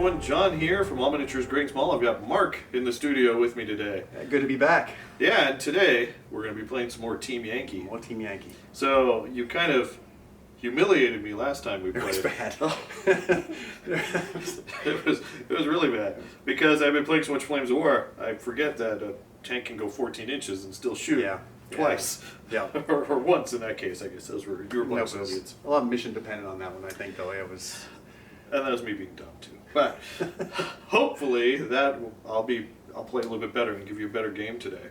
everyone, John here from All Miniatures Great and Small. I've got Mark in the studio with me today. Good to be back. Yeah, and today we're going to be playing some more Team Yankee. More Team Yankee. So you kind of humiliated me last time we played. It was bad. it was really bad because I've been playing so much Flames of War. I forget that a tank can go 14 inches and still shoot. Yeah. Twice. Yeah. or once in that case, I guess. Those were you were playing Soviets. A lot of mission dependent on that one, I think, though. It was. And that was me being dumb too. But hopefully that I'll play a little bit better and give you a better game today.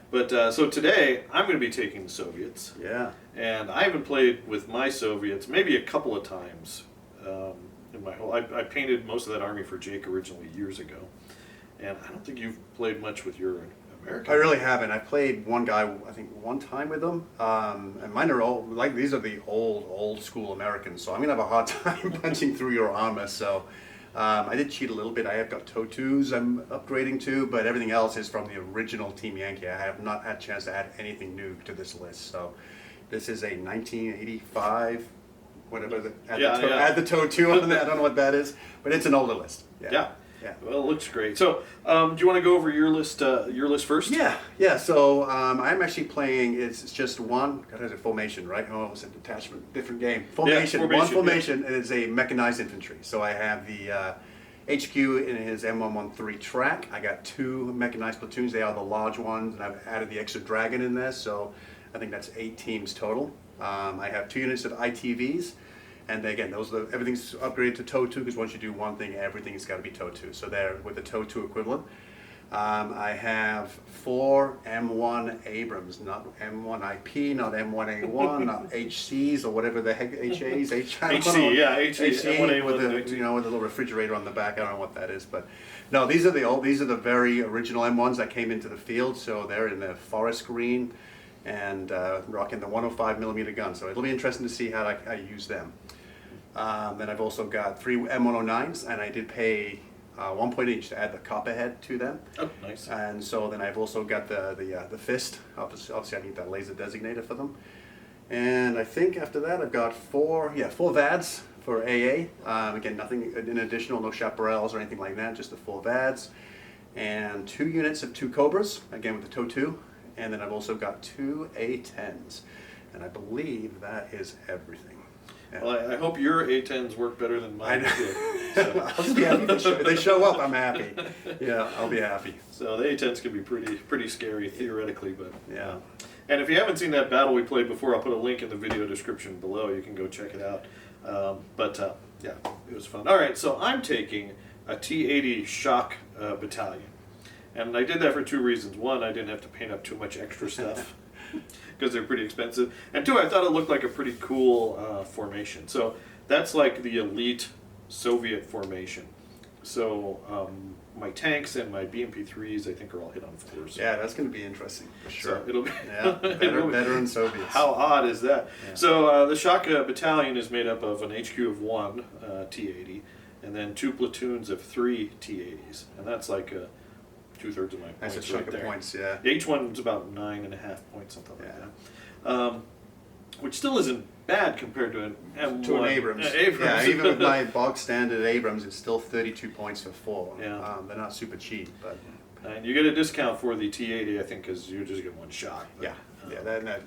But so today I'm going to be taking the Soviets. Yeah. And I haven't played with my Soviets maybe a couple of times in my whole. I painted most of that army for Jake originally years ago, and I don't think you've played much with your American. I really haven't. I played one guy, I think, one time with them, and mine are all like these are the old school Americans. So I'm gonna have a hard time punching through your armor. So I did cheat a little bit. I have got TOE2s I'm upgrading to, but everything else is from the original Team Yankee. I have not had a chance to add anything new to this list. So this is a 1985. Whatever. Add the TOE2 on that. I don't know what that is, but it's an older list. Yeah. Well, it looks great. So, do you want to go over your list first? Yeah. So, I'm actually playing. It's just one. God, it's a formation, right? Oh, it's a detachment, different game. Formation. One formation, and it's a mechanized infantry. So I have the HQ in his M113 track. I got 2 mechanized platoons. They are the large ones, and I've added the extra dragon in there. So, I think that's 8 teams total. I have 2 units of ITVs. And again, everything's upgraded to TOE2 because once you do one thing, everything's got to be TOE2. So there, with the TOE2 equivalent, I have 4 M1 Abrams, not M1 IP, not M1A1, not HCs or whatever the heck HCs, HC, yeah, M1A1 with the with a little refrigerator on the back. I don't know what that is, but no, these are the very original M1s that came into the field. So they're in the forest green and rocking the 105 millimeter gun. So it'll be interesting to see how I use them. Then I've also got 3 M109s, and I did pay 1 point each to add the copperhead to them. Oh, nice. And so then I've also got the fist. Obviously, I need that laser designator for them. And I think after that I've got 4 VADs for AA. Again, nothing in additional, no chaparrals or anything like that, just the 4 VADs. And 2 units of 2 Cobras, again with the TOE2. And then I've also got 2 A10s. And I believe that is everything. Yeah. Well, I hope your A10s work better than mine did. So. I'll just be happy if they show up. I'm happy. Yeah, I'll be happy. So the A10s can be pretty scary theoretically, but yeah. And if you haven't seen that battle we played before, I'll put a link in the video description below. You can go check it out. Yeah, it was fun. All right, so I'm taking a T-80 shock battalion. And I did that for 2 reasons. 1, I didn't have to paint up too much extra stuff because they're pretty expensive. And 2, I thought it looked like a pretty cool formation. So that's like the elite Soviet formation. So my tanks and my BMP-3s, I think, are all hit on 4s. Yeah, that's going to be interesting for sure. So it'll be veteran Soviets. How odd is that? Yeah. So the shock battalion is made up of an HQ of 1 T-80 and then 2 platoons of 3 T-80s. And that's like 2/3 of my points. That's a chunk of points, yeah. Each one's about 9.5 points, something like that. Which still isn't bad compared to an M1. To an Abrams. Yeah, even with my bog standard Abrams, it's still 32 points for 4. Yeah. They're not super cheap, but. And you get a discount for the T-80, I think, because you just get 1 shot. But,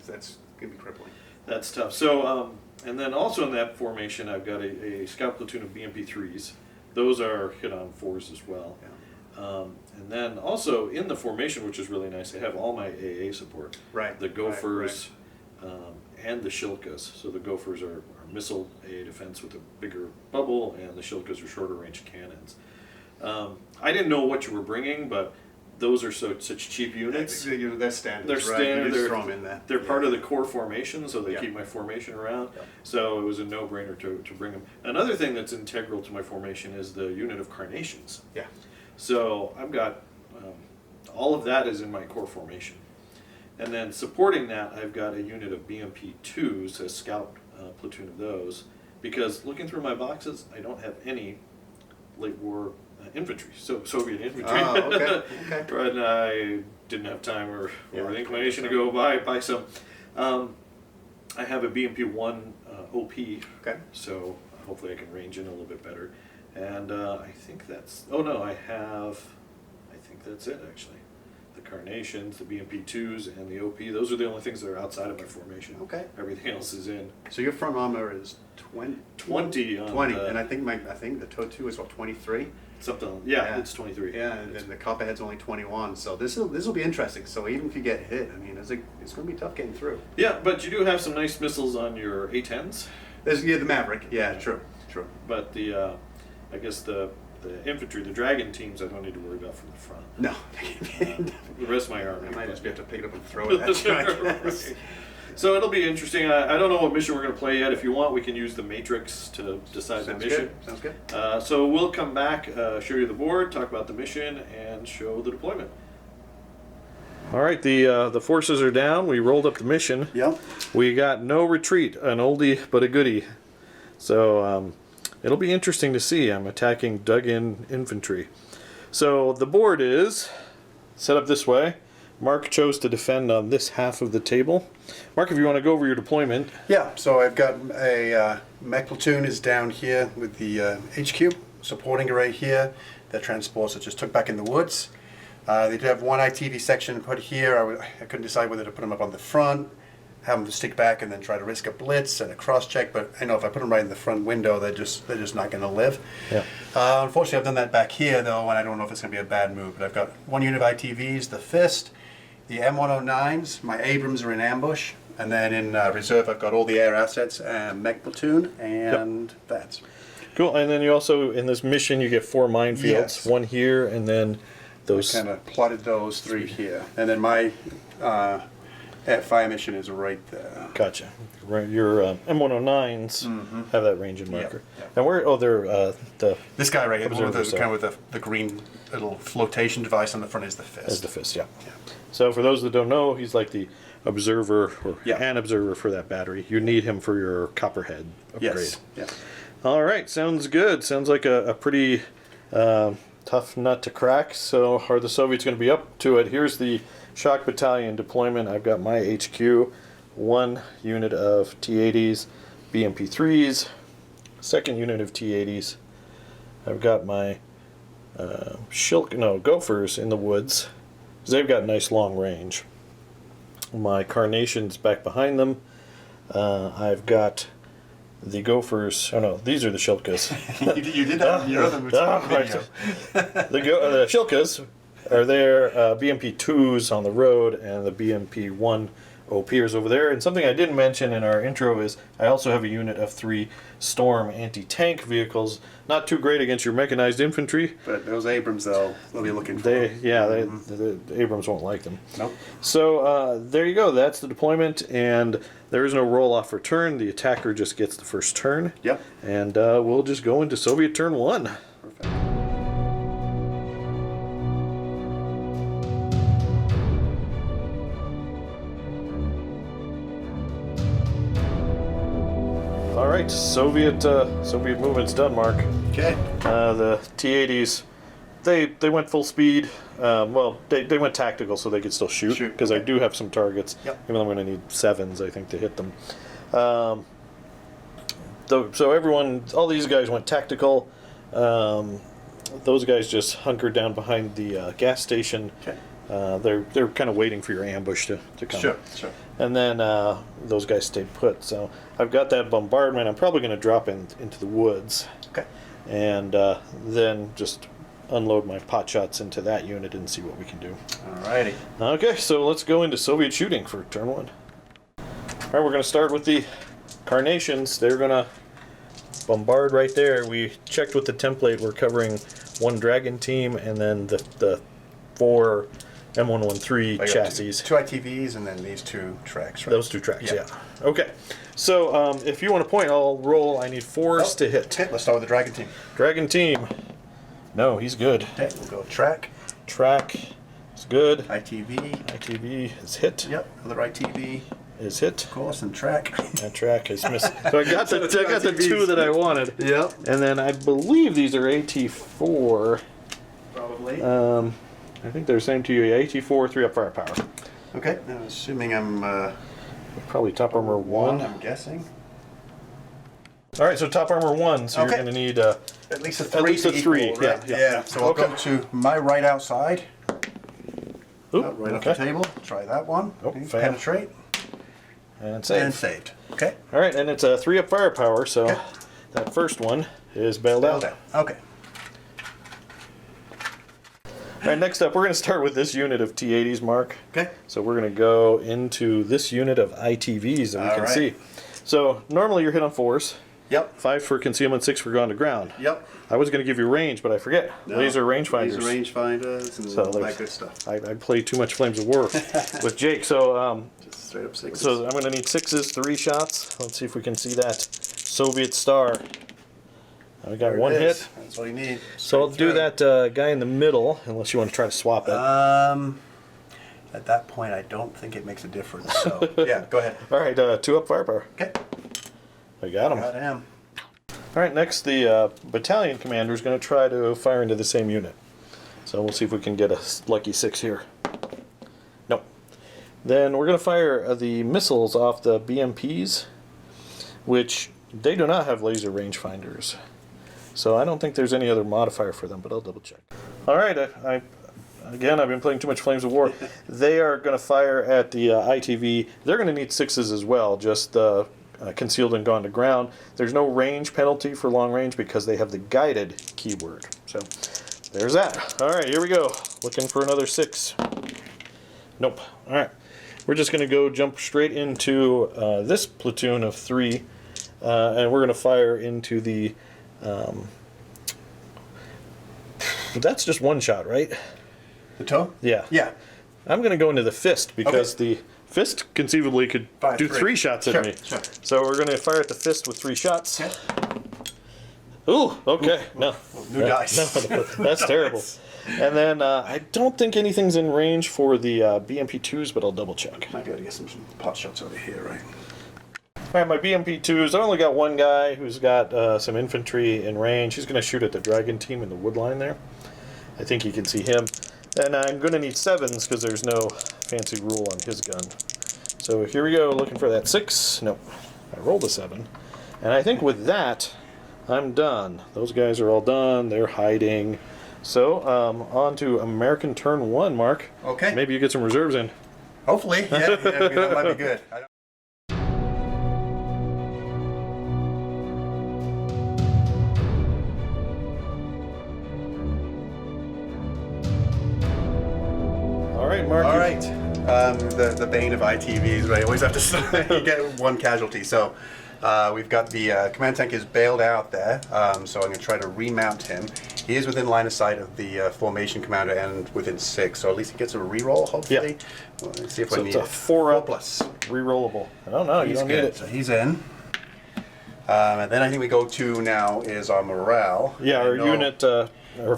that's going to be crippling. That's tough. So, and then also in that formation, I've got a scout platoon of BMP-3s. Those are hit on 4s as well. Yeah. And then also in the formation, which is really nice, I have all my AA support. Right. The Gophers and the Shilkas. So the Gophers are missile AA defense with a bigger bubble, and the Shilkas are shorter range cannons. I didn't know what you were bringing, but those are such cheap units. They're standard. They're standard. You just throw them in there. They're part of the core formation, so they keep my formation around. Yeah. So it was a no-brainer to bring them. Another thing that's integral to my formation is the unit of carnations. Yeah. So I've got all of that is in my core formation. And then supporting that, I've got a unit of BMP-2s, a scout platoon of those, because looking through my boxes, I don't have any late war infantry, so Soviet infantry. Oh, okay. But I didn't have time or the inclination to go buy some. I have a BMP-1 OP, okay. so hopefully I can range in a little bit better. And I think that's, oh no, I think that's it actually. The Carnations, the BMP-2s, and the OP, those are the only things that are outside of my formation. Okay. Everything else is in. So your front armor is 20? 20 on 20, the, and I think the TOW is what, 23? something, yeah, it's 23. Yeah, and then the Copperhead's only 21, so this will be interesting. So even if you get hit, I mean, it's going to be tough getting through. Yeah, but you do have some nice missiles on your A-10s. There's the Maverick. Yeah, true. But the, I guess the infantry, the Dragon teams, I don't need to worry about from the front. No. The rest of my army. I might just be able to pick it up and throw it at you, I guess. Right. So it'll be interesting. I don't know what mission we're going to play yet. If you want, we can use the matrix to decide the mission. Sounds good. So we'll come back, show you the board, talk about the mission, and show the deployment. All right, the forces are down. We rolled up the mission. Yep. We got no retreat, an oldie but a goodie. So it'll be interesting to see. I'm attacking dug-in infantry. So the board is set up this way. Mark chose to defend on this half of the table. Mark, if you want to go over your deployment. Yeah, so I've got a mech platoon is down here with the HQ supporting array here. Their transports are just took back in the woods. They do have one ITV section put here. I couldn't decide whether to put them up on the front, have them to stick back, and then try to risk a blitz and a cross check. But I know if I put them right in the front window, they're just not going to live. Yeah. Unfortunately, I've done that back here though, and I don't know if it's going to be a bad move. But I've got one unit of ITVs, the Fist, the M109s. My Abrams are in ambush, and then in reserve I've got all the air assets and mech platoon and that's Cool. And then you also in this mission you get 4 minefields. Yes. One here, and then those. kind of plotted those 3 here, and then my fire mission is right there. Gotcha. Right, your M109s have that range and marker. Yep. And where? Oh, they're the. This guy right here, the one with Observers, kind of with the green little flotation device on the front is the Fist. Is the Fist, yeah. So for those that don't know, he's like the observer or Yeah. an observer for that battery. You need him for your Copperhead upgrade. Yes. Yeah. All right, sounds good. Sounds like a pretty tough nut to crack. So are the Soviets going to be up to it? Here's the Shock Battalion deployment. I've got my HQ, 1 unit of T-80s, BMP-3s, 2nd unit of T-80s. I've got my Gophers in the woods, because they've got nice long range. My Carnations back behind them. I've got the Gophers. Oh no, these are the Shilkas. you did that in your other video. The Shilkas are there, BMP-2s on the road, and the BMP-1 OPers over there. And something I didn't mention in our intro is I also have a unit of 3 Storm anti-tank vehicles. Not too great against your mechanized infantry. But those Abrams, they'll be looking for. The Abrams won't like them. Nope. So there you go. That's the deployment, and there is no roll-off return. The attacker just gets the first turn. Yep. And we'll just go into Soviet turn 1. Perfect. All right, Soviet movement's done, Mark. Okay. The T-80s, they went full speed. Well, they went tactical so they could still shoot, because I do have some targets. Yep. Even though I'm going to need 7s, I think, to hit them. So everyone, all these guys went tactical. Those guys just hunkered down behind the gas station. Okay. They're kind of waiting for your ambush to come. Sure. And then those guys stayed put. So I've got that bombardment. I'm probably going to drop into the woods. Okay. And then just unload my pot shots into that unit and see what we can do. Alrighty. Okay, so let's go into Soviet shooting for turn 1. All right, we're going to start with the Carnations. They're going to bombard right there. We checked with the template. We're covering 1 Dragon team and then the 4 M113 chassis. 2 ITVs and then these 2 tracks, right? Those 2 tracks, yeah. Okay. So if you want to point, I'll roll. I need 4s to hit. Okay, let's start with the Dragon team. Dragon team. No, he's good. Okay, we'll go track. Track is good. ITV. ITV is hit. Yep, another ITV. Is hit. Of course, and track. That track is missed. So I got the 2 that I wanted. Yep. And then I believe these are AT4. Probably. I think they're the same to you. AT4, 3 up firepower. Okay, now assuming I'm Probably top armor 1. I'm guessing. All right, so top armor 1. So Okay. you're going to need at least a 3. At least a 3, equal, right? yeah. So I'll go to my right outside. Oop, Right off the table. Try that one. Oh, Penetrate. And saved. And saved. Okay. All right, and it's a 3-up firepower, so that first one is bailed out. Okay. All right, next up, we're going to start with this unit of T-80s, Mark. Okay. So we're going to go into this unit of ITVs that we can see. So normally you're hit on 4s. Yep. 5 for concealment, 6 for gone to ground. Yep. I was going to give you range, but I forget. No, Laser rangefinders. Laser rangefinders and all that good stuff. I played too much Flames of War with Jake, so just straight up 6s. So I'm going to need 6s, 3 shots. Let's see if we can see that Soviet star. We got one hit. That's all you need. So I'll do that guy in the middle, unless you want to try to swap it. At that point, I don't think it makes a difference. So yeah, go ahead. All right, 2-up firepower. Okay. I got him. Got him. All right, next the battalion commander is going to try to fire into the same unit. So we'll see if we can get a lucky 6 here. Nope. Then we're going to fire the missiles off the BMPs, which they do not have laser rangefinders. So I don't think there's any other modifier for them, but I'll double check. All right, again, I've been playing too much Flames of War. They are going to fire at the ITV. They're going to need 6s as well, just concealed and gone to ground. There's no range penalty for long range because they have the guided keyword. So there's that. All right, here we go. Looking for another 6. Nope. All right. We're just going to go jump straight into this platoon of 3, and we're going to fire into the... that's just one shot, right? The toe? Yeah. Yeah. I'm going to go into the fist because the fist conceivably could do 3 shots at me. Sure. So we're going to fire at the fist with 3 shots. Okay. Ooh, okay. No. New dice. No, that's terrible. And then I don't think anything's in range for the BMP-2s, but I'll double check. Might be able to get some pot shots over here, right? All right, my BMP-2s, I only got one guy who's got some infantry in range. He's going to shoot at the dragon team in the wood line there. I think you can see him. And I'm going to need 7s because there's no fancy rule on his gun. So here we go, looking for that 6. Nope, I rolled a 7. And I think with that, I'm done. Those guys are all done. They're hiding. So on to American turn 1, Mark. Okay. Maybe you get some reserves in. Hopefully. Yeah, that might be good. All right, Mark. All right. The bane of ITVs, right? Always have to you get one casualty. So we've got the command tank is bailed out there. So I'm going to try to remount him. He is within line of sight of the formation commander and within 6. So at least he gets a reroll, hopefully. Yeah. Well, let's see if So I need it's a 4-up plus. rerollable. I don't know. You He's don't need good. it. So he's in. And then I think we go to now is our morale. Yeah, our unit.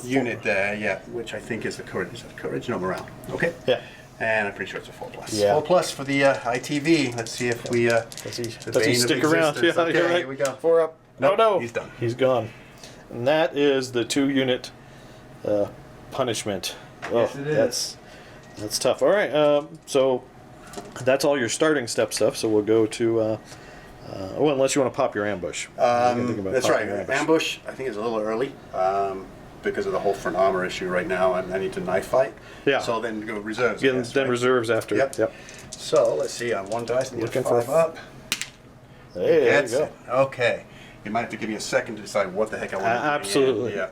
Unit there, yeah, which I think is the courage. Is that courage? No, morale. Okay. Yeah. And I'm pretty sure it's a 4+. Yeah. 4+ for the ITV. Let's see if we. Does he stick around? Yeah, Okay, you're right. here we go. 4-up. Nope, no, he's done. He's gone. And that is the 2-unit punishment. Oh, Yes, it is. That's tough. All right. So that's all your starting step stuff. So we'll go to. Oh, unless you want to pop your ambush. That's right. Ambush, I think, is a little early because of the whole front armor issue right now. I need to knife fight. Yeah. So then go reserves. Then reserves after. Yep. So let's see. On one dice, and Looking get for 5 up. Hey, there you Gets go. it. Okay. You might have to give me a second to decide what the heck I want to do. Absolutely. Yeah.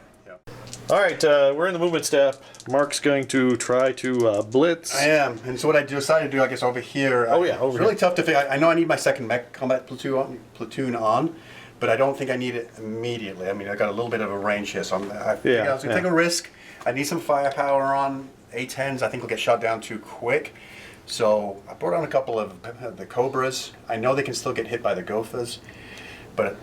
All right, we're in the movement step. Mark's going to try to blitz. I am, and so what I decided to do, I guess, over here. Oh, yeah, over it's really here. tough to figure. I know I need my second mech combat platoon on, but I don't think I need it immediately. I mean, I got a little bit of a range here, so I figured I was going to take a risk. I need some firepower on A10s. I think we'll get shot down too quick. So I brought on a couple of the Cobras. I know they can still get hit by the Gophers, but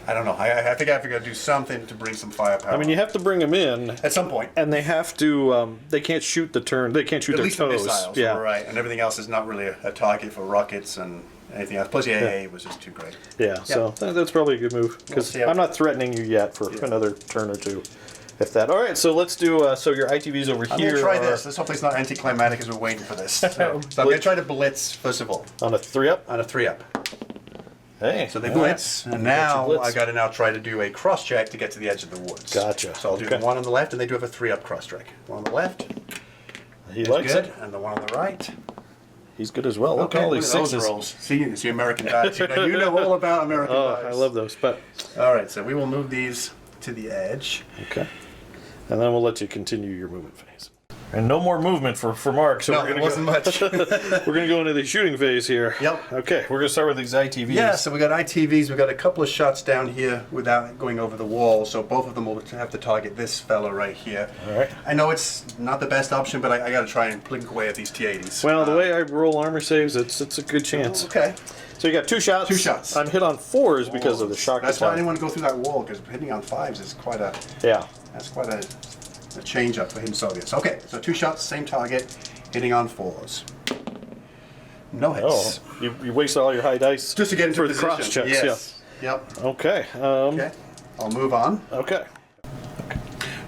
I don't know. I think I have to do something to bring some firepower. I mean, you have to bring them in at some point. And they have to. They can't shoot the turn. They can't shoot their least toes. The missiles, yeah. right. And everything else is not really a target for rockets and anything else. Plus, the AA was just too great. Yeah. So that's probably a good move because I'm not threatening you yet for another turn or two, if that. All right. So let's do. So your ITVs over I'm here. gonna try this. This hopefully it's not anticlimactic as we're waiting for this. So I'm gonna try to blitz first of all on a 3-up. on a 3-up. Hey. So they all blitz, right. and You got now your blitz. I got to now try to do a cross check to get to the edge of the woods. Gotcha. So I'll do Okay. the one on the left, and they do have a 3-up cross check. One on the left. He is likes good, it. and the one on the right. He's good as well. Look at all these look at those sixes. rolls. See American dice. You know all about American Oh, dice. I love those. But All right, so we will move these to the edge. okay, and then we'll let you continue your movement phase. And no more movement for Mark. So No, we're gonna it wasn't much. we're gonna go into the shooting phase here. Yep. Okay, we're gonna start with these ITVs. Yeah, so we got ITVs. We got a couple of shots down here without going over the wall. So both of them will have to target this fella right here. All right. I know it's not the best option, but I got to try and blink away at these T-80s. Well, the way I roll armor saves, it's a good chance. Okay. So you got 2 shots. 2 shots. I'm hit on 4s because of the shock That's why I attack. didn't want to go through that wall, because hitting on 5s is quite a change up for him Soviets. Okay, so 2 shots, same target, hitting on 4s. No hits. Oh, you waste all your high dice Just to get into for the position. cross checks. Yes. Yep. Yeah. Okay. Okay. I'll move on. Okay.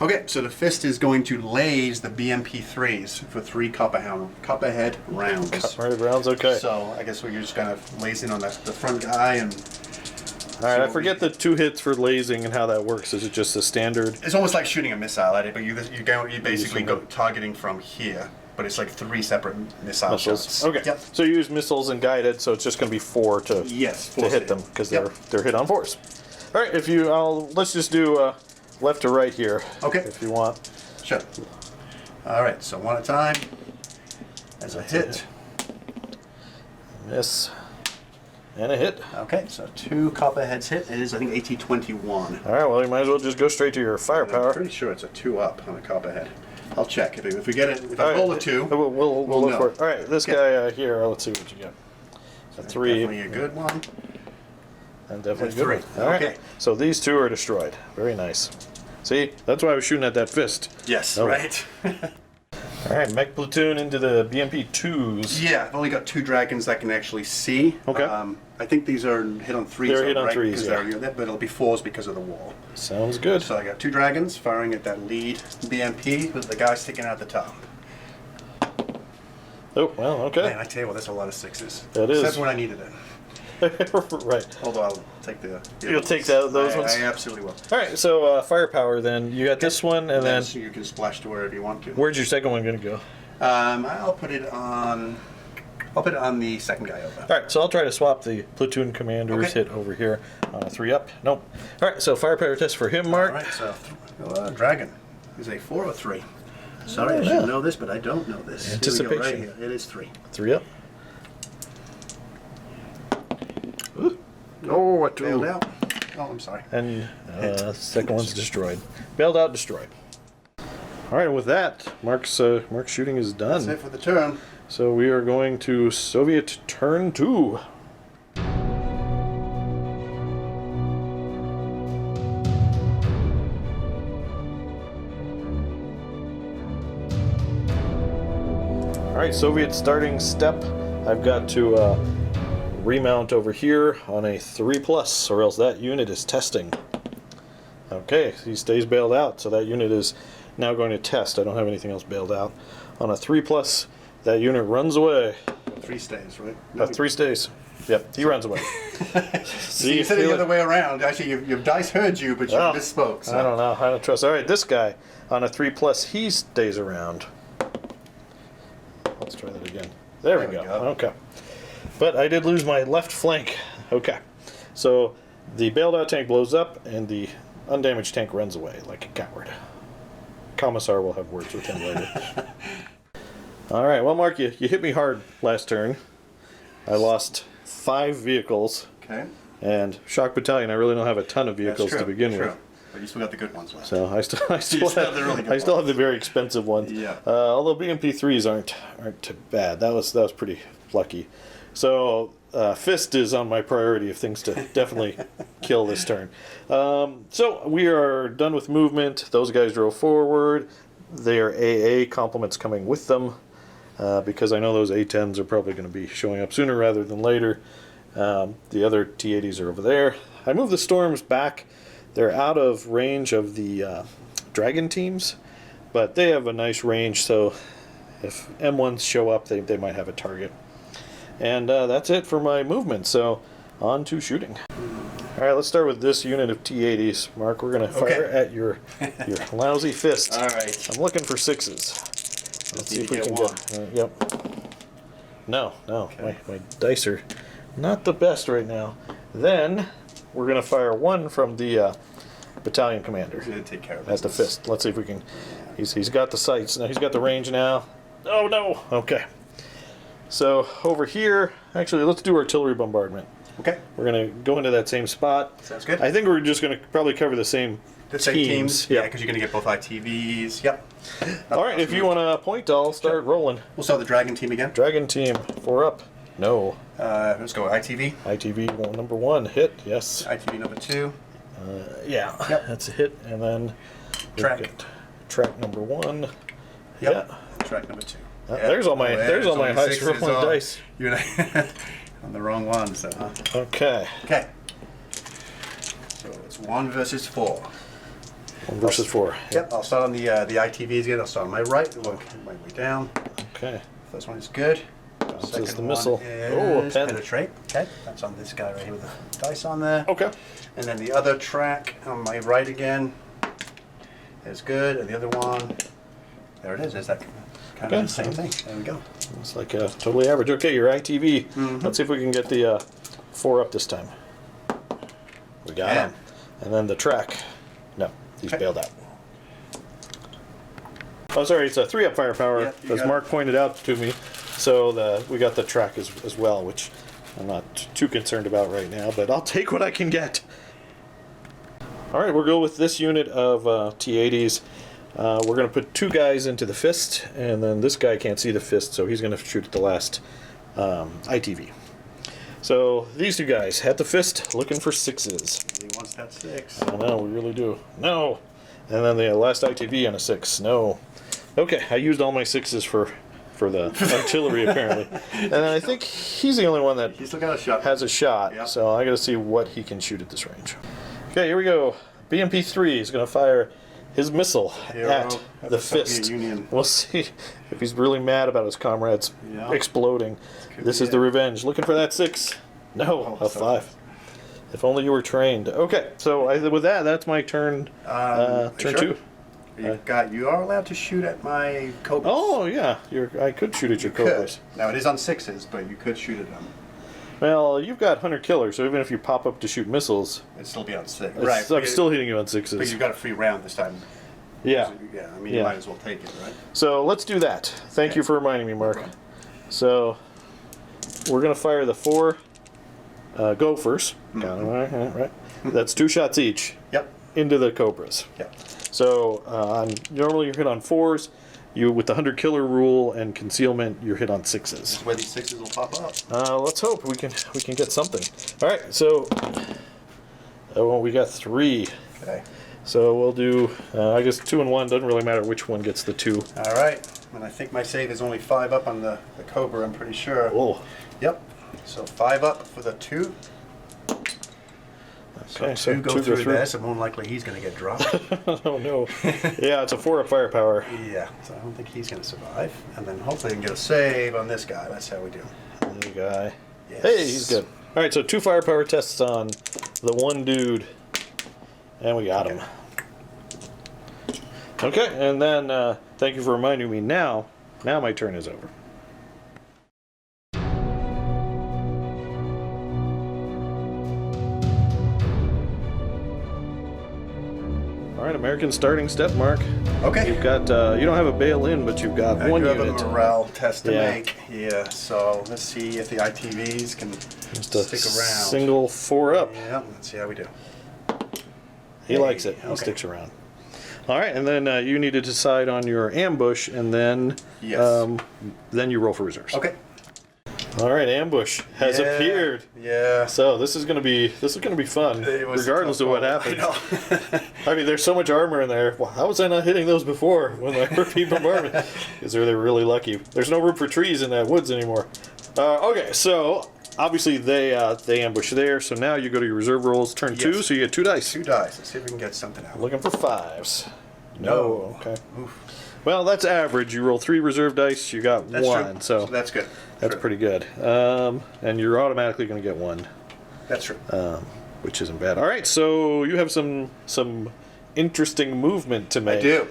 Okay, so the fist is going to laze the BMP3s for 3 copperhead rounds. Right rounds. Okay. So I guess we're just kind of lazing on the front guy, and All right. I forget the 2 hits for lasing and how that works. Is it just a standard? it's almost like shooting a missile at it, but you basically go targeting from here, but it's like 3 separate missile Missiles. shots. Okay. Yep. So you use missiles and guided, so it's just going to be 4 to Yes. to hit them because Yep. they're hit on 4s. All right. Let's just do left to right here. Okay. If you want. Sure. All right, so one at a time. As a hit. Miss. And a hit. Okay, so 2 copperheads hit. It is, I think, AT-21. All right. Well, you might as well just go straight to your I'm firepower. pretty sure it's a 2-up on a copperhead. I'll check. If we get it, if All I right. roll a 2, We'll look know. for it. All right. This Okay. guy here. Let's see what you got. A 3. definitely a good one. And definitely And a good 3. one. All right. Okay. So these 2 are destroyed. Very nice. See, that's why I was shooting at that fist. Yes, Oh. right. All right, mech platoon into the BMP 2s. Yeah, I've only got 2 dragons that can actually see. Okay. I think these are hit on 3s. They're hit on right? 3s, Because yeah. but it'll be 4s because of the wall. Sounds good. So I got 2 dragons firing at that lead BMP with the guy sticking out the top. Oh, well, okay. Man, I tell you what, that's a lot of 6s. That is. Except when I needed it. Right. Although I'll take the. You'll take those ones? I absolutely will. All right, so firepower then. You got this one, and then So you can splash to wherever you want to. where's your second one going to go? I'll put it on. I'll put it on the second guy over. All right, so I'll try to swap the platoon commander's Okay. hit over here on a 3-up. Nope. All right, so firepower test for him, Mark. All right, so dragon is a 4 or 3. Sorry, I should know this, but I don't know this. Here we go, Anticipation. right here. It is 3. 3-up. Oh, a 2. Bailed out. Oh, I'm sorry. And second one's destroyed. Bailed out, destroyed. All right, with that, Mark's shooting is done. That's it for the turn. So we are going to Soviet turn 2. All right, Soviet starting step. I've got to remount over here on a 3+, or else that unit is testing. Okay, he stays bailed out, so that unit is now going to test. I don't have anything else bailed out. On a 3+, that unit runs away. 3 stays, right? 3 stays. Yep, he runs away. See, you said it the other way around. Actually, your dice heard you, but you misspoke. So. I don't know. I don't trust. All right, this guy on a 3+, he stays around. Let's try that again. There we go. Okay. But I did lose my left flank. Okay. So the bailed out tank blows up, and the undamaged tank runs away like a coward. Commissar will have words with him later. All right. Well, Mark, you hit me hard last turn. I lost 5 vehicles. Okay. And Shock Battalion, I really don't have a ton of vehicles That's to begin true. with. But you still got the good ones left. So I still have the really good have the very expensive ones. Yeah. Although BMP3s aren't too bad. That was pretty lucky. So Fist is on my priority of things to definitely kill this turn. So we are done with movement. Those guys drove forward. Their AA complements coming with them because I know those A10s are probably going to be showing up sooner rather than later. The other T-80s are over there. I moved the Storms back. They're out of range of the Dragon teams, but they have a nice range, so if M1s show up, they might have a target. And that's it for my movement. So on to shooting. All right, let's start with this unit of T-80s. Mark, we're going to fire at your lousy fist. All right. I'm looking for 6s. Let's see if we can get... yep. No. Okay. My dice are not the best right now. Then we're going to fire 1 from the battalion commander. He's going to take care of at the fist. Let's see if we can... He's got the sights. Now he's got the range now. Oh, no. Okay. So over here... Actually, let's do artillery bombardment. Okay. We're going to go into that same spot. Sounds good. I think we're just going to probably cover the same teams. Yeah, because you're going to get both ITVs. Yep. All right, if you want to point, I'll start rolling. We'll start the Dragon team again. Dragon team, 4 up. No. Let's go ITV. ITV number 1, hit, yes. ITV number 2. Yeah, yep. That's a hit. And then track. Track number 1. Yep. Yeah. Track number 2. Yep. There's all my highest rolling dice. You're on the wrong one, so. Okay. Okay. So it's 1 versus 4. 1 versus 4. Yep. I'll start on the ITVs again. I'll start on my right. Work my way down. Okay. First one is good. This is the missile. Oh, a pen. Penetrate. Okay. That's on this guy right here with the dice on there. Okay. And then the other track on my right again is good. And the other one, there it is. There's that kind of the same thing. There we go. It's like totally average. Okay, your ITV. Let's see if we can get the 4 up this time. We got him. And then the track. No, he's bailed out. Oh, sorry, it's a 3 up firepower, as Mark pointed out to me. So we got the track as well, which I'm not too concerned about right now, but I'll take what I can get. All right, we'll go with this unit of T-80s. We're going to put 2 guys into the fist, and then this guy can't see the fist, so he's going to shoot at the last ITV. So these 2 guys at the fist, looking for 6s. He wants that 6. I know, we really do. No. And then the last ITV on a 6. No. Okay, I used all my 6s for the artillery apparently. And then I think he's the only one that he's still got a shot. Has a shot. Yep. So I got to see what he can shoot at this range. Okay, here we go. BMP-3 is going to fire his missile at the fist. We'll see if he's really mad about his comrades exploding. This is the revenge. Looking for that 6. No, a 5. If only you were trained. Okay, so with that, that's my turn. Turn 2. You are allowed to shoot at my Cobras. Oh yeah, I could shoot at your Cobras. Now it is on 6s, but you could shoot at them. Well, you've got Hunter Killer, so even if you pop up to shoot missiles, it'd still be on 6. Right, I'm still hitting you on 6s. But you've got a free round this time. Yeah. Yeah, I mean, you might as well take it, right? So let's do that. Thank you for reminding me, Mark. So we're gonna fire the 4 Gophers. Right. That's 2 shots each. Yep. Into the Cobras. Yep. So normally you're hit on 4s. With the Hunter Killer rule and concealment, you're hit on 6s. This is where these 6s will pop up. Let's hope we can get something. All right, so we got 3. Okay. So we'll do. I guess 2 and 1 doesn't really matter which one gets the 2. All right, and I think my save is only 5 up on the Cobra. I'm pretty sure. Oh. Yep. So 5 up for the 2. Okay, so 2 go through there, so more likely he's going to get dropped. Oh no. Yeah, it's a 4 up firepower. Yeah, so I don't think he's going to survive. And then hopefully we can get a save on this guy. That's how we do. The guy. Yes. Hey, he's good. All right, so 2 firepower tests on the 1 dude. And we got him. Okay, and then thank you for reminding me now. Now my turn is over. All right, American starting step, Mark. Okay. You've got, you don't have a bail-in, but you've got 1 unit. I do have a morale test to make. Yeah, so let's see if the ITVs can stick around. Single 4 up. Yeah, let's see how we do. He likes it. He sticks around. All right, and then you need to decide on your ambush, and then then you roll for reserves. Okay. All right, ambush has appeared. Yeah. So this is gonna be fun, regardless of what happens. I mean, there's so much armor in there. Well, how was I not hitting those before when I repeat bombardment? Because they're really lucky. There's no room for trees in that woods anymore. Okay, so obviously they ambush there. So now you go to your reserve rolls, turn 2, so you get 2 dice. 2 dice. Let's see if we can get something out. Looking for 5s. No. Okay. Oof. Well, that's average. You roll 3 reserve dice, you got 1. So that's good. That's pretty good. And you're automatically going to get 1. That's true. Which isn't bad. All right, so you have some interesting movement to make. I do.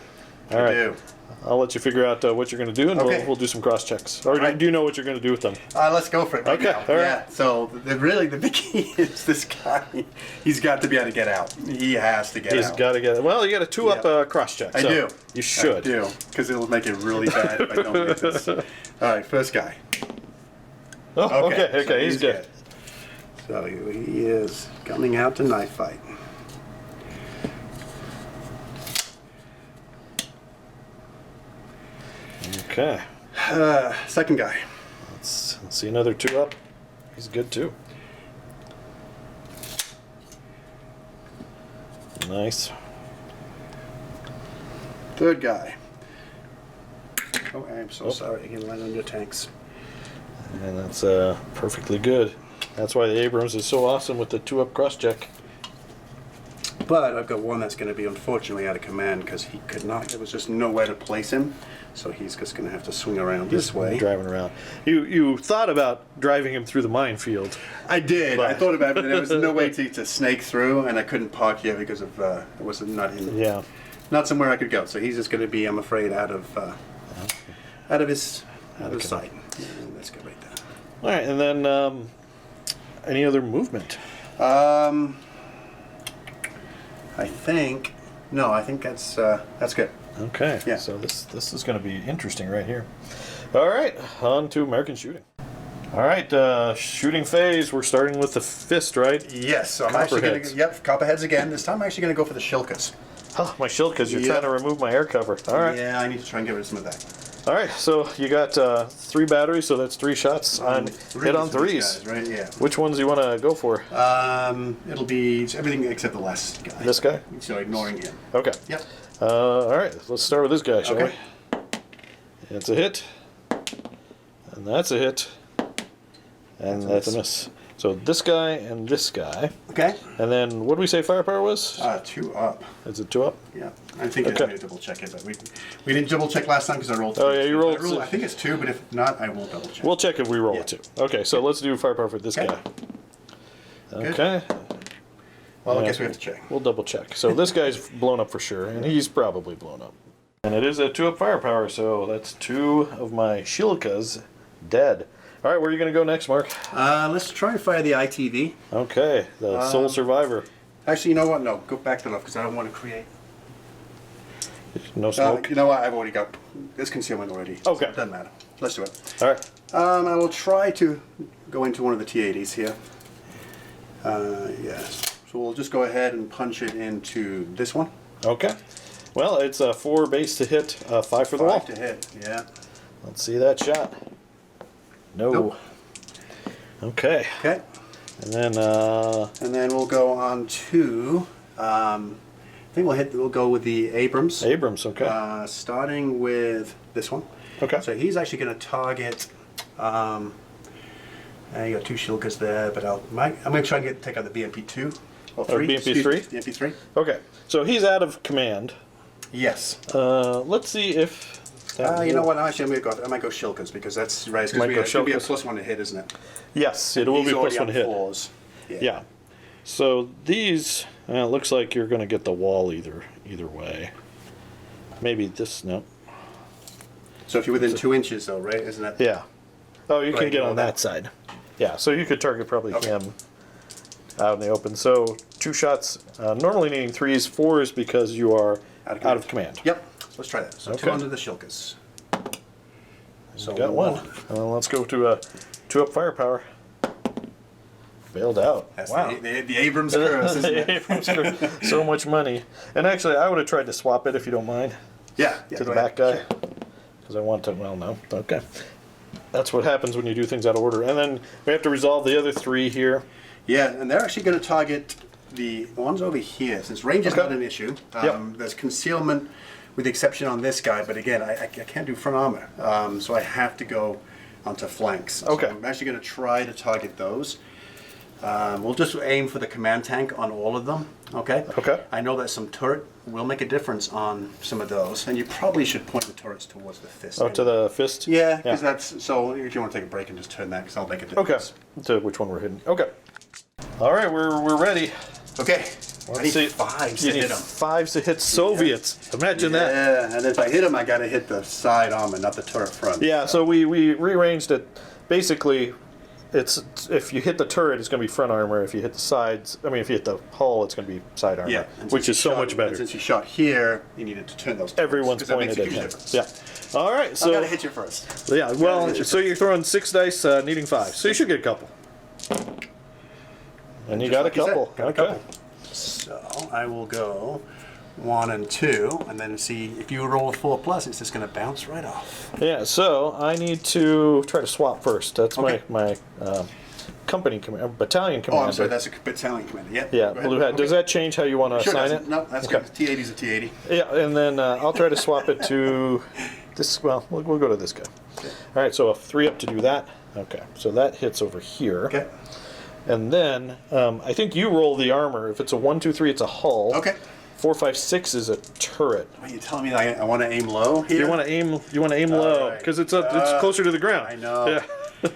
All right. I do. I'll let you figure out what you're going to do, and okay. we'll do some cross checks. Or do you know what you're going to do with them? Let's go for it. Right okay. Now. All right. Yeah. So the big key is this guy. He's got to be able to get out. He has to get out. He's got to get it. Well, you got a 2-up cross check. I do. You should. I do, because it'll make it really bad if I don't get this. All right, first guy. Oh, okay. So he's good. So he is coming out to knife fight. Okay. Second guy. Let's see another 2-up. He's good too. Nice. Third guy. Oh, I'm so sorry. I can land on your tanks. And that's perfectly good. That's why the Abrams is so awesome with the 2-up cross check. But I've got one that's going to be unfortunately out of command because he could not. There was just nowhere to place him, so he's just going to have to swing around this way. Driving around. You thought about driving him through the minefield. I did. I thought about it, but there was no way to snake through, and I couldn't park here because of it was not in. Yeah. Not somewhere I could go. So he's just going to be, I'm afraid, out of his sight. And that's good right there. All right, and then any other movement? I think that's good. Okay. Yeah. So this is going to be interesting right here. All right, on to American shooting. All right, shooting phase. We're starting with the fist, right? Yes. So I'm actually going to copperheads again. This time I'm actually going to go for the shilkas. Oh, my Shilkas, you're trying to remove my air cover. All right. Yeah, I need to try and get rid of some of that. All right, so you got 3 batteries, so that's 3 shots on hit on 3s. Guys, right? Yeah. Which ones do you want to go for? It'll be everything except the last guy. This guy? So ignoring him. Okay. Yep. All right, let's start with this guy, shall Okay. we? It's a hit, and that's a hit, and that's a miss. So this guy and this guy. Okay. And then what did we say firepower was? 2 up. Is it 2 up? Yeah. I think I need to double check it, but we didn't double check last time because I rolled 3. Oh yeah, you rolled. I think it's 2, but if not, I will double check. We'll check if we roll it 2. Okay, so let's do firepower for this guy. Okay. Well, I guess we have to check. We'll double check. So this guy's blown up for sure, and he's probably blown up. And it is a 2-up firepower, so that's 2 of my Shilkas dead. All right, where are you going to go next, Mark? Let's try and fire the ITV. Okay, the sole survivor. Actually, you know what? No, go back to left because I don't want to create. No smoke? You know what? I've already got this concealment already. Okay. So it doesn't matter. Let's do it. All right. I will try to go into one of the T-80s here. Yes. So we'll just go ahead and punch it into this one. Okay. Well, it's a 4 base to hit, 5 for the wall. 5 to hit, yeah. Let's see that shot. No. Nope. Okay. Okay. And then we'll go on to. I think we'll go with the Abrams. Abrams. Okay. Starting with this one. Okay. So he's actually going to target. You got 2 Shilkas there, but I'm going to try and take out the BMP2 or 3. BMP3. BMP3. Okay. So he's out of command. Yes. Let's see if. You know what? Actually, I might go Shilkas because that's right. Because it's going to be a +1 to hit, isn't it? Yes, it will be +1 to hit. Floors. Yeah. So these, it looks like you're going to get the wall either way. Maybe this, no. So if you're within 2 inches, though, right? Isn't that? Yeah. Oh, you can get on that side. Yeah. So you could target probably him out in the open. So 2 shots. Normally needing 3s, 4s because you are out of command. Yep. So let's try that. So 2 under the Shilkas. So got 1. Let's go to a 2-up firepower. Bailed out. That's wow. The Abrams curse, isn't it? Abrams curse. So much money. And actually, I would have tried to swap it if you don't mind. Yeah. To the back guy. Because I want to, well, no. Okay. That's what happens when you do things out of order. And then we have to resolve the other 3 here. Yeah, and they're actually going to target the ones over here. Since range is not an issue, there's concealment with the exception on this guy. But again, I can't do front armor. So I have to go onto flanks. Okay. So I'm actually going to try to target those. We'll just aim for the command tank on all of them. Okay. Okay. I know that some turret will make a difference on some of those, and you probably should point the turrets towards the fist. Oh, to the fist? Yeah, because that's so. If you want to take a break and just turn that, because I'll make a difference. Okay. To which one we're hitting. Okay. All right, we're ready. Okay. I need see. fives to You hit need them. fives to hit Soviets. Imagine that. Yeah, and if I hit them, I gotta hit the side armor, not the turret front. Yeah, so we rearranged it. Basically, it's if you hit the turret, it's going to be front armor. If you hit the sides, I mean, if you hit the hull, it's going to be side armor, Yeah, which is so much better. And since you shot here, you needed to turn those. Everyone's pointed at him. Yeah. All right, so I gotta hit you first. yeah. Well, so you're throwing 6 dice, needing 5. So you should get a couple. And you got a couple. Got a couple. So I will go 1 and 2, and then see if you roll a 4+, it's just going to bounce right off. Yeah. So I need to try to swap first. That's Okay. my company battalion commander. Oh, I'm sorry, that's a battalion commander. Yep. Yeah, blue hat. Does that change how you want to Sure assign doesn't. it? No, that's Okay. good. T-80's a T-80. Yeah, and then I'll try to swap it to this. Well, we'll go to this guy. Okay. All right, so a 3 up to do that. Okay, so that hits over here. Okay. And then I think you roll the armor. If it's a 1, 2, 3, it's a hull. Okay. 4, 5, 6 is a turret. Are you telling me I want to aim low here? You want to aim. You want to aim low right. because it's closer to the ground. I know. Yeah.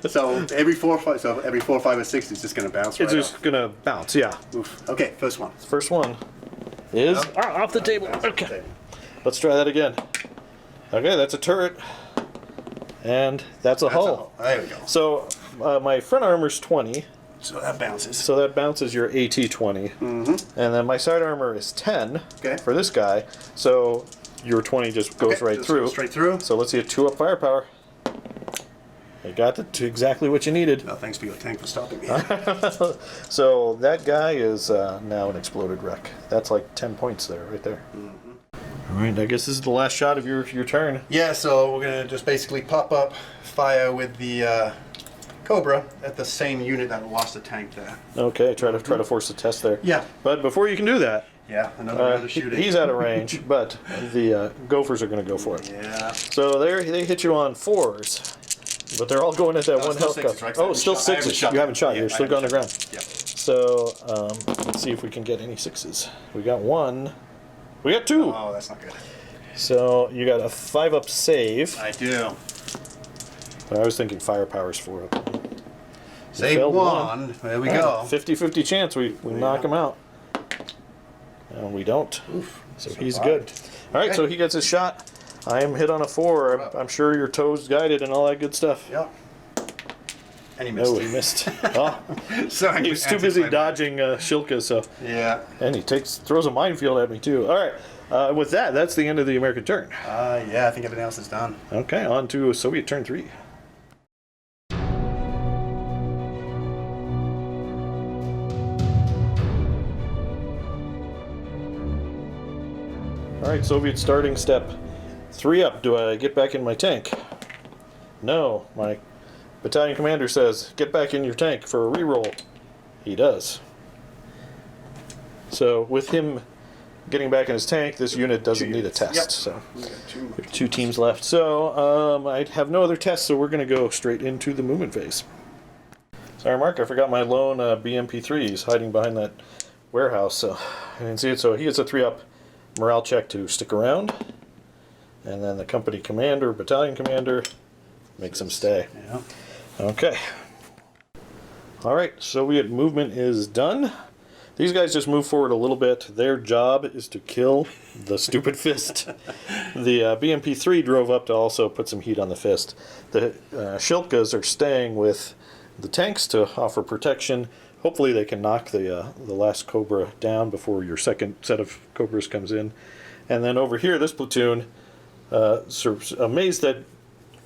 So every 4, 5, 5, or 6, it's just going to bounce It's right just gonna bounce. Yeah. off. Oof. Okay, first one. First one is off the table. Okay. Let's try that again. Okay, that's a turret, and that's a hull. There we go. So my front armor's 20, So that bounces. so that bounces your AT 20, and then my side armor is 10 Okay. for this guy. So your 20 just goes Okay, right just through. goes straight through. So let's see a 2 up firepower. I got to exactly what you needed. No, thanks for your tank for stopping me. So that guy is now an exploded wreck. That's like 10 points there, right there. All right, I guess this is the last shot of your turn. Yeah, so we're going to just basically pop up, fire with the Cobra at the same unit that lost the tank there. Okay, try to force the test there. Yeah. But before you can do that, Yeah, another round of shooting. he's out of range, but the Gophers are going to go for it. Yeah. So they hit you on 4s, but they're all going at that one still health sixes, cup. right? Oh, it's still I haven't 6s. shot You haven't shot. Yeah, You're I still haven't on the ground. Yep. So let's see if we can get any 6s. We got 1. We got 2. Oh, that's not good. So you got a 5 up save. I do. I was thinking firepower's 4 up. Save failed one. There we go. 50-50 chance we knock him out. And we don't. Oof. So he's good. All right, Okay. so he gets his shot. I am hit on a 4. I'm sure your toes guided and all that good stuff. Yep. And he missed. No, he missed. Oh, Sorry. he was too busy dodging Shilka, so. Yeah. And he throws a minefield at me, too. All right, with that's the end of the American turn. Yeah, I think everything else is done. Okay, on to Soviet turn 3. All right, Soviet starting step 3 up. Do I get back in my tank? No. My battalion commander says, get back in your tank for a reroll. He does. So with him getting back in his tank, this unit doesn't need a test. Yep. So We got two. there are 2 teams left. So I have no other tests, so we're going to go straight into the movement phase. Sorry, Mark, I forgot my lone BMP3. He's hiding behind that warehouse, so I didn't see it. So he gets a 3 up morale check to stick around, and then the company commander, battalion commander, makes him stay. Yeah. Okay. All right, Soviet movement is done. These guys just move forward a little bit. Their job is to kill the stupid fist. The BMP-3 drove up to also put some heat on the fist. The Shilkas are staying with the tanks to offer protection. Hopefully they can knock the last Cobra down before your second set of Cobras comes in. And then over here, this platoon, sort of amazed that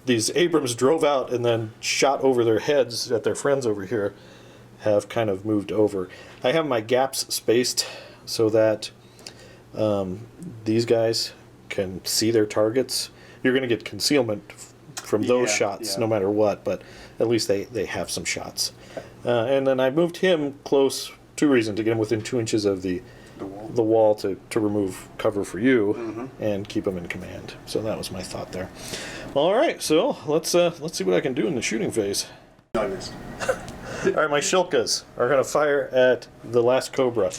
these Abrams drove out and then shot over their heads at their friends over here, have kind of moved over. I have my gaps spaced so that these guys can see their targets. You're going to get concealment from those shots no matter what, but at least they have some shots. And then I moved him close, 2 reasons: to get him within 2 inches of the wall to remove cover for you and keep him in command. So that was my thought there. All right, so let's see what I can do in the shooting phase. No, I missed. All right, my Shilkas are going to fire at the last Cobra.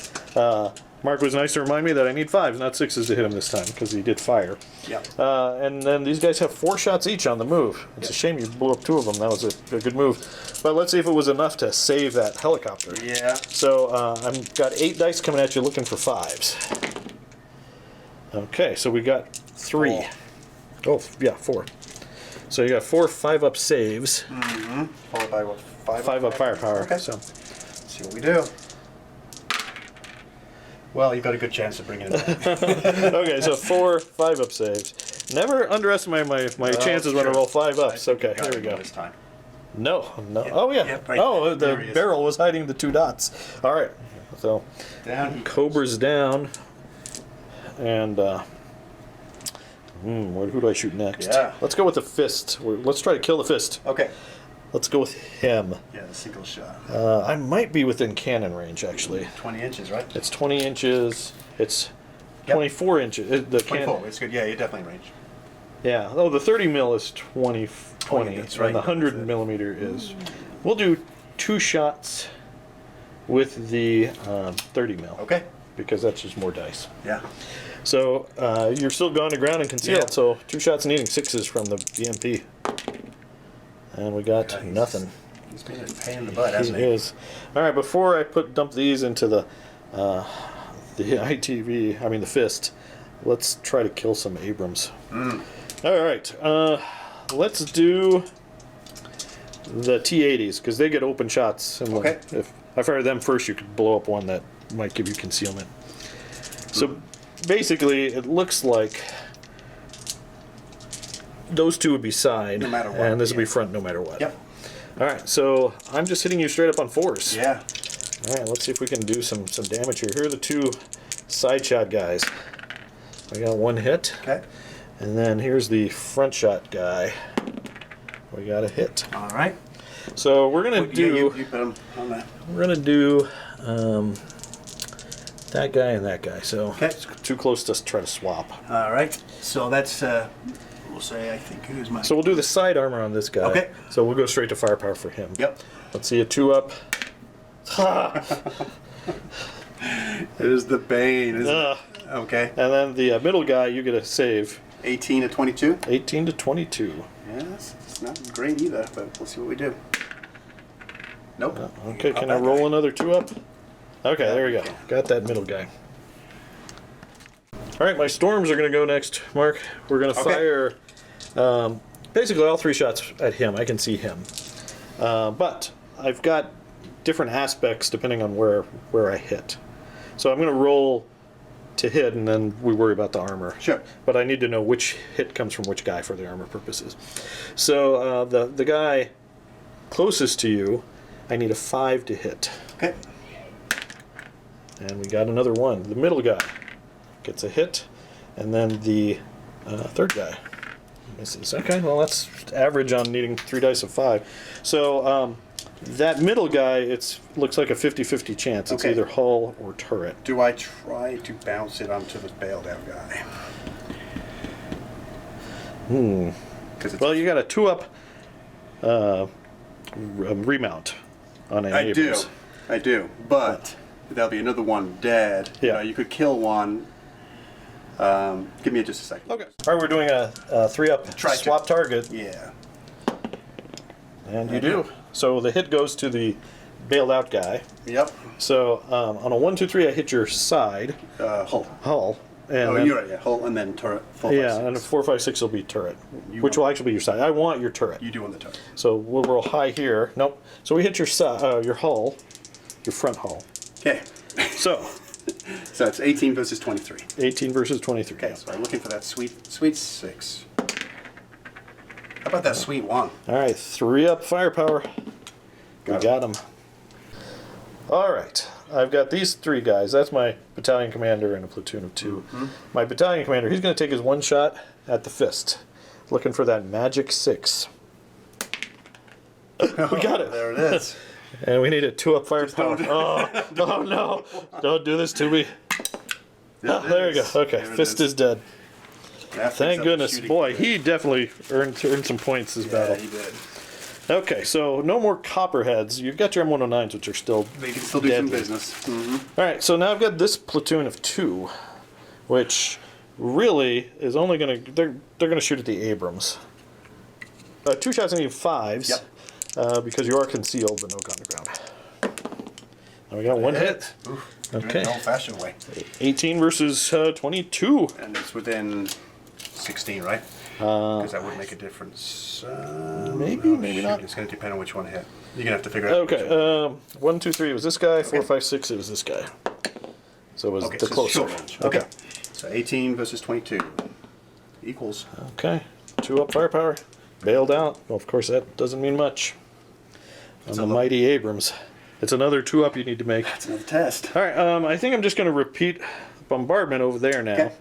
Mark was nice to remind me that I need 5s, not 6s to hit him this time, because he did fire. Yep. And then these guys have 4 shots each on the move. It's a shame you blew up 2 of them. That was a good move. But let's see if it was enough to save that helicopter. Yeah. So I've got 8 dice coming at you looking for 5s. Okay, so we got 3. Oh, yeah, 4. So you got 4 5-up saves. Mm-hmm. Followed by what? 5 up firepower. Okay. So. Let's see what we do. Well, you've got a good chance of bringing it back. Okay, so 4 5-up saves. Never underestimate my chances when I roll 5-ups. Okay, here we go. This time. No. Yep. Oh, yeah. Yep, right Oh, there. the barrel was hiding the 2 dots. All right. So, Down he Cobra's down. And, who do I shoot next? Yeah. Let's go with the fist. Let's try to kill the fist. Okay. Let's go with him. Yeah, the single shot. I might be within cannon range, actually. 20 inches, right? It's 20 inches. It's Yep. 24 inches. The 24. It's good. Yeah, you're definitely in range. Yeah. Oh, the 30 mil is 20, that's right. and the 100 millimeter is. We'll do 2 shots with the 30 mil. Okay. Because that's just more dice. Yeah. So you're still gone to ground and concealed. Yeah. So 2 shots needing 6s from the BMP. And we got nothing. He's been a pain in the butt, He hasn't he? is. All right. Before I dump these into the ITV, I mean the fist. Let's try to kill some Abrams. All right. Let's do the T-80s because they get open shots. And Okay. if I fire them first, you could blow up one that might give you concealment. So basically, it looks like those 2 would be side, No matter what, and this yeah. would be front no matter what. Yep. All right. So I'm just hitting you straight up on 4s. Yeah. All right, let's see if we can do some damage here. Here are the 2 side shot guys. I got 1 hit. Okay. And then here's the front shot guy. We got a hit. All right. So we're gonna do You put him on that. we're gonna do that guy and that guy. So Okay. it's too close to try to swap. All right. So that's we'll say I think who's my. So we'll do the side armor on this guy. Okay. So we'll go straight to firepower for him. Yep. Let's see a 2-up. It is the bane, isn't Ugh. it? Okay. And then the middle guy, you get a save. 18 to 22. 18 to 22. Yeah, it's not great either, but we'll see what we do. Nope. Okay, can I Not roll bad. another 2-up? Okay, there we go. Got that middle guy. All right, my storms are going to go next, Mark. We're going to Okay. fire basically all 3 shots at him. I can see him. But I've got different aspects depending on where I hit. So I'm going to roll to hit, and then we worry about the armor. Sure. But I need to know which hit comes from which guy for the armor purposes. So the guy closest to you, I need a 5 to hit. Okay. And we got another 1. The middle guy gets a hit, and then the third guy misses. Okay, well that's average on needing 3 dice of 5. So that middle guy, looks like a 50-50 chance. It's Okay. either hull or turret. Do I try to bounce it onto the bailed out guy? Well, you got a 2-up remount on an Abrams. I do. But there'll be another one dead. Yeah. You could kill one. Give me just a second. Okay. All right, we're doing a 3-up Try to. swap target, Yeah. and you do. So the hit goes to the bailed out guy. Yep. So on a 1, 2, 3, I hit your side Hull. and Oh, then, you're right. Yeah. Hull and then turret. 4, 5, yeah, 6. and a 4, 5, 6 will be turret, You which want- will actually be your side. I want your turret. You do on the turret. So we'll roll high here. Nope. So we hit your side, your hull, your front hull. Okay. So So it's 18 versus 23. 18 versus 23. Okay. So I'm looking for that sweet 6. How about that sweet 1? All right, 3-up firepower. We got him. All right, I've got these 3 guys. That's my battalion commander and a platoon of 2. My battalion commander, he's going to take his 1 shot at the fist, looking for that magic 6. We got it. There it is. And we need a 2-up firepower. don't- Oh no! Don't do this to me. There There it you is. go. Okay, There it fist is dead. That Thank picks up goodness. shooting. Boy, he definitely earned some points this Yeah, battle. he did. Okay, so no more copperheads. You've got your M109s, which are still They can still do deadly. some business. All right, so now I've got this platoon of 2, which really is only going to they're going to shoot at the Abrams. 2 shots and 5s. Yep. Because you are concealed, but no gun to ground. Now we got 1 hit. Oof, Okay. the old-fashioned way. 18 versus 22. And it's within 16, right? Because that would make a difference. Maybe, maybe not. It's going to depend on which one hit. You're going to have to figure out. Okay, 1, 2, 3, it was this guy. 4, 5, 6, it was this guy. So it was Okay, the so it's closer. short range. Okay. So 18 versus 22 equals. Okay, 2 up firepower. Bailed out. Well, of course, that doesn't mean much. On the mighty Abrams. It's another 2 up you need to make. That's another test. All right, I think I'm just going to repeat bombardment over there now. Okay.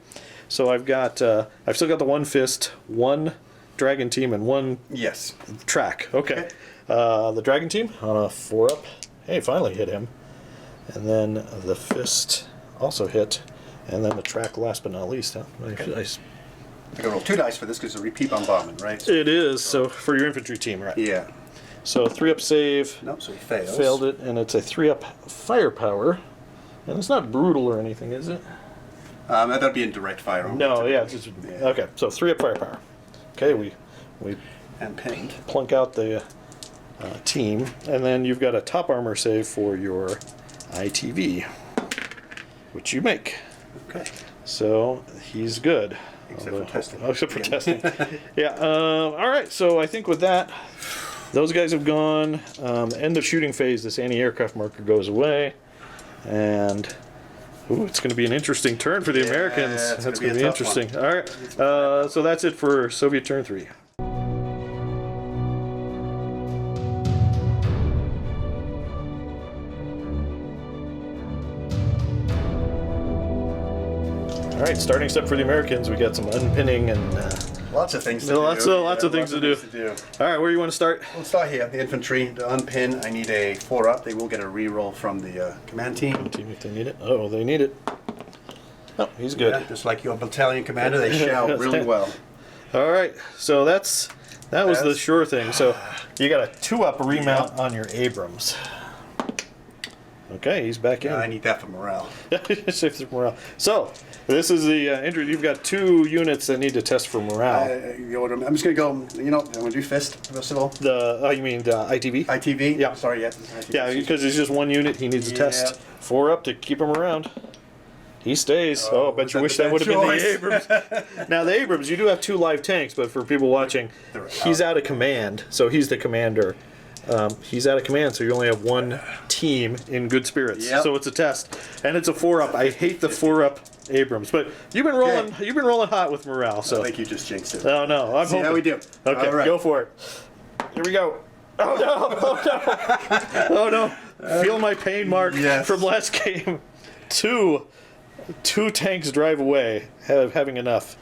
So I've got, I've still got the 1 fist, 1 dragon team, and 1 Yes. track. Okay. The dragon team on a 4 up. Hey, finally hit him. And then the fist also hit. And then the track last but not least. Huh? Okay. I can roll 2 dice for this because it's a repeat bombardment, right? It is, so for your infantry team, right? Yeah. So 3 up save. Nope, so he fails. Failed it, and it's a 3 up firepower. And it's not brutal or anything, is it? That'd be in direct fire. No, yeah, it's just, okay. So 3 up firepower. Okay, we And pinged. plunk out the team, and then you've got a top armor save for your ITV, which you make. Okay. So he's good. Except for testing. Except for testing. Yeah. All right. So I think with that, those guys have gone. End of shooting phase. This anti-aircraft marker goes away, and ooh, it's going to be an interesting turn for the Americans. It's That's gonna going be to be a tough interesting. All right. So that's it for Soviet turn 3. All right, starting step for the Americans, we got some unpinning and Lots of things to do. lots of things to do. All right, where do you want to start? We'll start here. The infantry, to unpin, I need a 4 up. They will get a reroll from the command team. Team, if they need it. Oh, they need it. Oh, he's good. Yeah, just like your battalion commander, they shout really well. All right, so that was the sure thing. So you got a 2 up remount on your Abrams. Okay, he's back in. I need that for morale. Safe for morale. So this is the entry. You've got 2 units that need to test for morale. I'm just going to go, I'm going to do fist, first of all. You mean the ITV? ITV? Yeah. Sorry, yeah. Yeah, because it's just 1 unit. He needs to test 4 up to keep him around. He stays. I bet you wish that would have been the Abrams. Now, the Abrams, you do have 2 live tanks, but for people watching, he's out of command, so he's the commander. He's out of command, so you only have 1 team in good spirits. Yep. So it's a test, and it's a 4 up. I hate the 4 up Abrams, but you've been rolling. Okay. You've been rolling hot with morale. So I think you just jinxed it. Oh no, I'm See hoping. how we do. Okay, All right. go for it. Here we go. Oh no! Oh no! Oh no! Feel my pain, Mark, Yes. from last game. Two tanks drive away, having enough,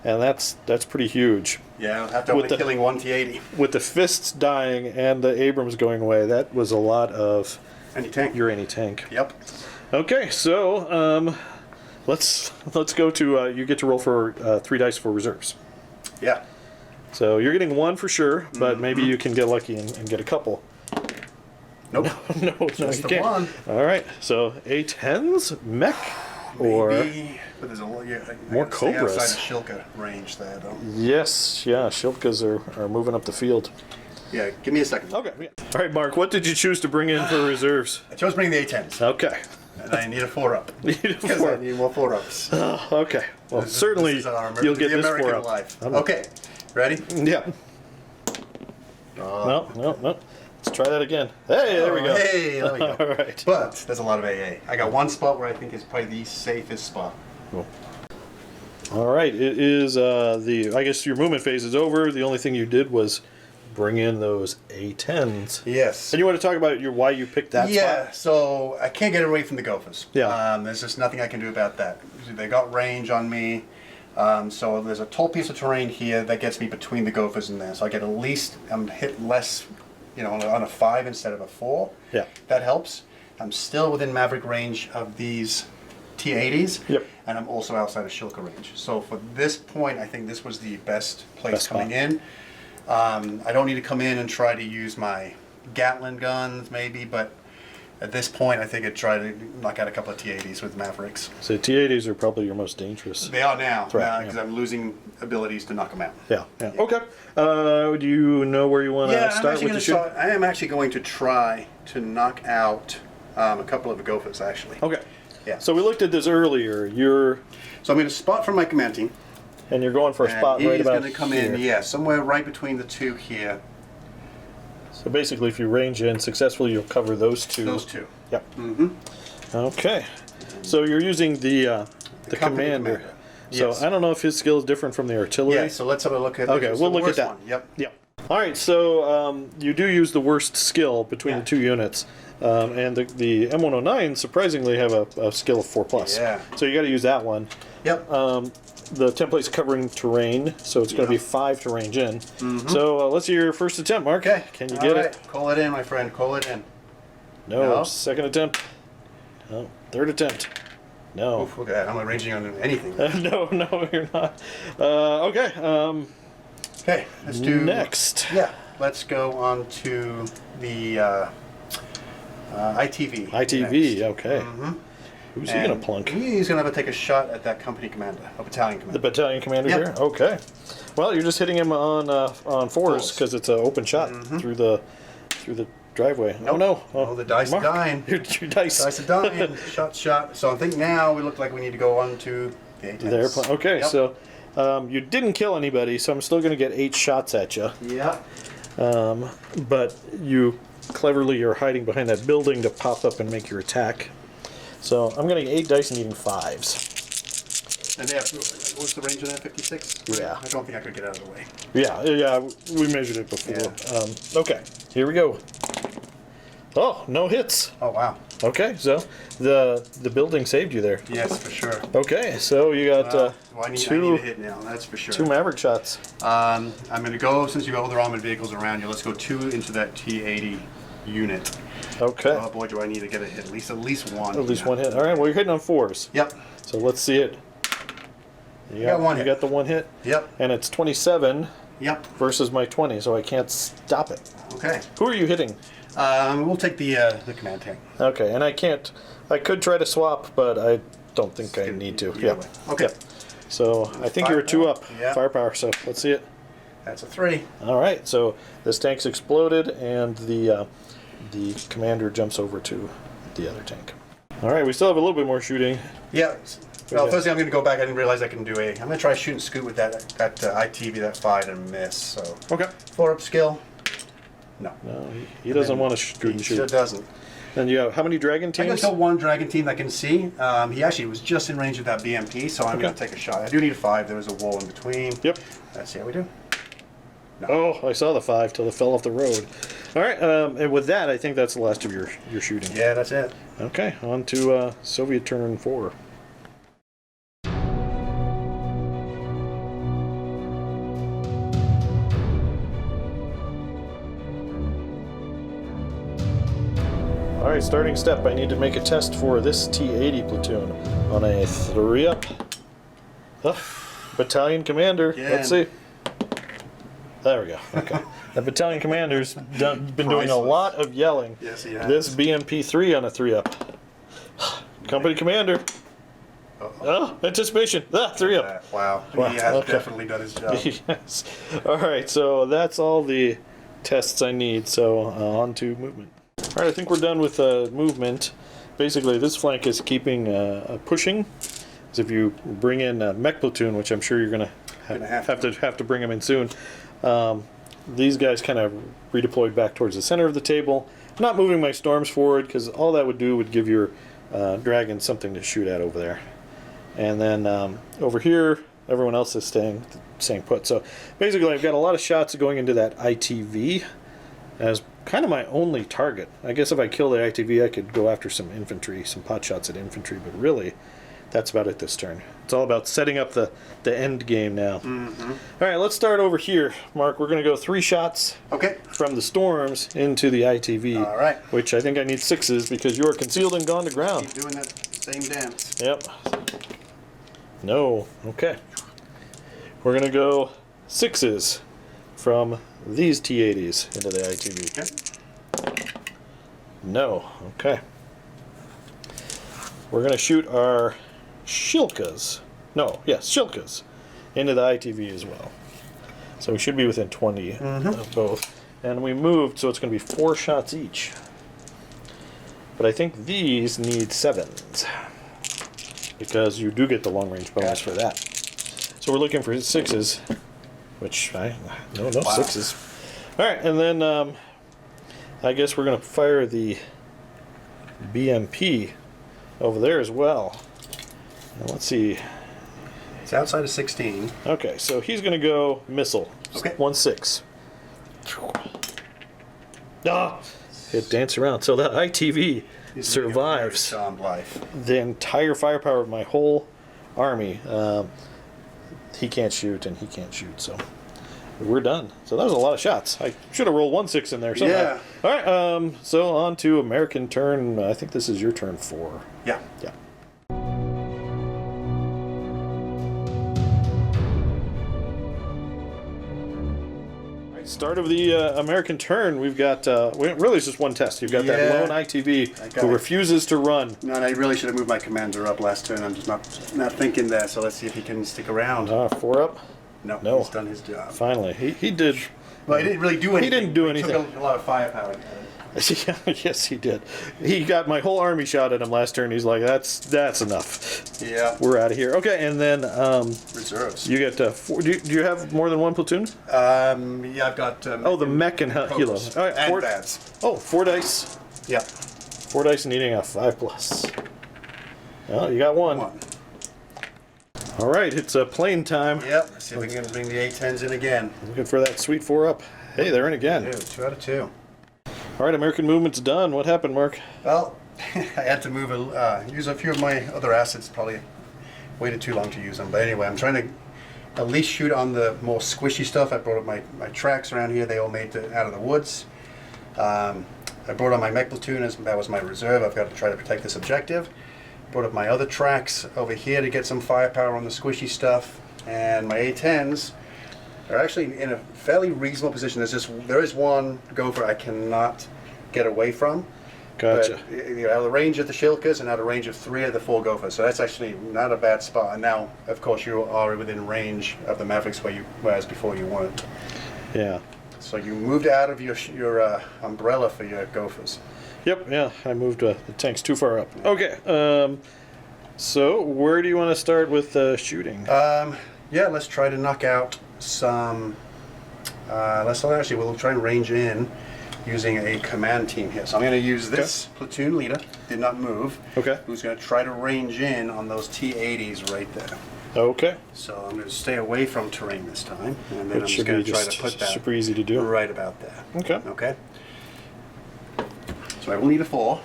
and that's pretty huge. Yeah, after only killing 1 T-80. With the fists dying and the Abrams going away, that was a lot of Anti-tank. your anti-tank. Yep. Okay, so let's go to you get to roll for 3 dice for reserves. Yeah. So you're getting 1 for sure, but maybe you can get lucky and get a couple. Nope. No, Just you the can't. 1. All right, so A10s, Mech, or Maybe, but there's more I gotta stay Cobras. outside the Shilka range there, though. yes, yeah, Shilkas are moving up the field. Yeah, give me a second. Okay. Yeah. All right, Mark, what did you choose to bring in for reserves? I chose bringing the A10s, Okay. and I need a 4 up. Need a Because 4. I need more 4 ups. Okay. Well, certainly This is our you'll get the this American 4 up. life. Okay, ready? Yeah. No. Let's try that again. Hey, there we go. Hey, there we go. All right. But there's a lot of AA. I got 1 spot where I think is probably the safest spot. Cool. All right. It is I guess your movement phase is over. The only thing you did was bring in those A10s. Yes. And you want to talk about why you picked that Yeah, spot? so I can't get away from the Gophers. Yeah. There's just nothing I can do about that. They got range on me. So there's a tall piece of terrain here that gets me between the Gophers and there. So I get at least, I'm hit less, on a 5 instead of a 4. Yeah. That helps. I'm still within Maverick range of these T-80s. Yep. And I'm also outside of Shilka range. So for this point, I think this was the best place Best coming spot. in. I don't need to come in and try to use my Gatling guns, maybe, but at this point, I think I'd try to knock out a couple of T-80s with Mavericks. So T-80s are probably your most dangerous. They are now, threat, because I'm losing abilities to knock them out. Yeah. Okay. Do you know where you want to start with the shoot? I am actually going to try to knock out a couple of the Gophers, actually. Okay. Yeah. So we looked at this earlier. So I'm going to spot from my command team. And you're going for a spot right about He's going to come in, somewhere right between the two here. So basically, if you range in successfully, you'll cover those two. Those two. Yep. Mm-hmm. Okay. So you're using the commander. So Yes. I don't know if his skill is different from the artillery. Yeah, so let's have a look at Okay, we'll look at that. one. Yep. All right, so you do use the worst skill between the two units. And the M109 surprisingly have a skill of 4+. Yeah. So you got to use that one. Yep. The template's covering terrain, so it's going to be 5 to range in. Mm-hmm. So let's see your first attempt, Mark. Okay. Can you get it? Call it in, my friend. Call it in. No. No. Second attempt. No. Third attempt. No. Oof, look at that. I'm not ranging on anything. No, you're not. Okay. Okay, let's do... Next. Yeah, let's go on to the ITV. ITV, next. okay. Mm-hmm. Who's he going to plunk? He's going to have to take a shot at that company commander, a battalion The commander. battalion commander Yep. here? Okay. Well, you're just hitting him on fours because it's an open shot through the driveway. Nope. Oh, no. Oh, the dice are Mark, dying. Your dice. Dice are dying. Shot. So I think now we look like we need to go on to the A-10s. The airplane. Okay, Yep. so you didn't kill anybody, so I'm still going to get 8 shots at you. Yeah. But you cleverly are hiding behind that building to pop up and make your attack. So I'm getting 8 dice needing 5s. And they have, what's the range of that? 56? Yeah. I don't think I could get out of the way. Yeah, we measured it before. Yeah. Okay, here we go. Oh, no hits. Oh, wow. Okay, so the building saved you there. Yes, for sure. Okay, so you got I need two a hit now, that's for sure. 2 Maverick shots. I'm going to go, since you got all the armored vehicles around you, let's go 2 into that T-80 unit. Okay. Oh boy, do I need to get a hit. At least one. At least one hit. All right, well, you're hitting on 4s. Yep. So let's see it. You got one You hit. got the 1 hit. Yep. And it's 27 Yep. versus my 20, so I can't stop it. Okay. Who are you hitting? We'll take the command tank. Okay, and I could try to swap, but I don't think I need to. Either way. Okay. Yep. So I think you're 2 up. Yeah. Firepower, so let's see it. That's a 3. All right, so this tank's exploded, and the commander jumps over to the other tank. All right, we still have a little bit more shooting. Yeah. Well, first thing I'm going to go back. I didn't realize I can do I'm going to try shoot and scoot with that ITV, that 5 and miss. So Okay. 4 up skill. No. No, he doesn't want to shoot and He sure shoot. doesn't. And you have how many dragon I can teams? kill 1 dragon team that I can see. He actually was just in range of that BMP, so I'm going to take a shot. I do need a 5. There was a wall in between. Yep. Let's see how we do. No. Oh, I saw the 5 till it fell off the road. All right, and with that, I think that's the last of your shooting. Yeah, that's it. Okay, on to Soviet turn 4. All right, starting step. I need to make a test for this T-80 platoon on a 3-up. Battalion commander. Yeah. Let's see. There we go. Okay. The battalion commander's been doing a Priceless. lot of yelling. Yes, he has. This BMP-3 on a 3-up. Company commander. Oh, anticipation. 3-up. Wow. Wow, He has okay. definitely done his job. Yes. All right, so that's all the tests I need. So on to movement. All right, I think we're done with movement. Basically, this flank is keeping pushing. So if you bring in a mech platoon, which I'm sure you're going to have to bring them in soon, these guys kind of redeployed back towards the center of the table. I'm not moving my storms forward because all that would do would give your dragons something to shoot at over there. And then over here, everyone else is staying put. So basically, I've got a lot of shots going into that ITV as kind of my only target. I guess if I kill the ITV, I could go after some infantry, some pot shots at infantry, but really, that's about it this turn. It's all about setting up the end game now. Mm-hmm. All right, let's start over here, Mark. We're going to go 3 shots Okay. from the storms into the ITV, All right. which I think I need 6s because you are concealed and gone to ground. Keep doing that same dance. Yep. No. Okay. We're going to go 6s from these T-80s into the ITV? Okay. No. Okay. We're going to shoot our Shilkas. No, yes, Shilkas into the ITV as well. So we should be within 20 of both. And we moved, so it's going to be 4 shots each. But I think these need 7s. Because you do get the long range bonus for that. So we're looking for 6s. Which, no, 6s. Alright, and then I guess we're going to fire the BMP over there as well. Now, let's see. It's outside of 16. Okay, so he's going to go missile. Okay. 1-6. Ah! It danced around. So that ITV survives life. the entire firepower of my whole army. He can't shoot and he can't shoot, so we're done. So that was a lot of shots. I should have rolled 1-6 in there somehow. Yeah. All right, so on to American turn. I think this is your turn 4. Yeah. Yeah. Start of the American turn, we've got, really it's just one test. You've got that lone ITV who refuses to run. No, and I really should have moved my commander up last turn. I'm just not thinking that, so let's see if he can stick around. 4 up? No, he's done his job. Finally. He did. Well, he didn't really do anything. He didn't do anything. He took a lot of firepower. Yes, he did. He got my whole army shot at him last turn. He's like, that's enough. Yeah. We're out of here. Okay, and then reserves. You get 4. Do you have more than one platoon? Yeah, I've got. The Mech and Hilo. All right, and 4 bats. Oh, 4 dice. Yeah. 4 dice needing a 5+. Well, you got 1. All right, it's plane time. Yep. Let's see if we can bring the A-10s in again. Looking for that sweet 4 up. Hey, they're in again. 2 out of 2. All right, American movement's done. What happened, Mark? Well, I had to move use a few of my other assets. Probably waited too long to use them. But anyway, I'm trying to at least shoot on the more squishy stuff. I brought up my tracks around here. They all made it out of the woods. I brought on my mech platoon. That was my reserve. I've got to try to protect this objective. Brought up my other tracks over here to get some firepower on the squishy stuff. And my A-10s are actually in a fairly reasonable position. There is one gopher I cannot get away from. Gotcha. But you're out of the range of the Shilkas and out of range of 3 of the 4 gophers. So that's actually not a bad spot. And now, of course, you are within range of the Mavericks whereas before you weren't. Yeah. So you moved out of your umbrella for your gophers. Yep, yeah. I moved the tanks too far up. Okay. So where do you want to start with shooting? Yeah, let's try to knock out some. We'll try and range in using a command team here. So I'm going to use this platoon leader, did not move. Okay. Who's going to try to range in on those T-80s right there. Okay. So I'm going to stay away from terrain this time, and then I'm should just going be to try to put that super easy to do. right about there. Okay. Okay. So I will need a 4.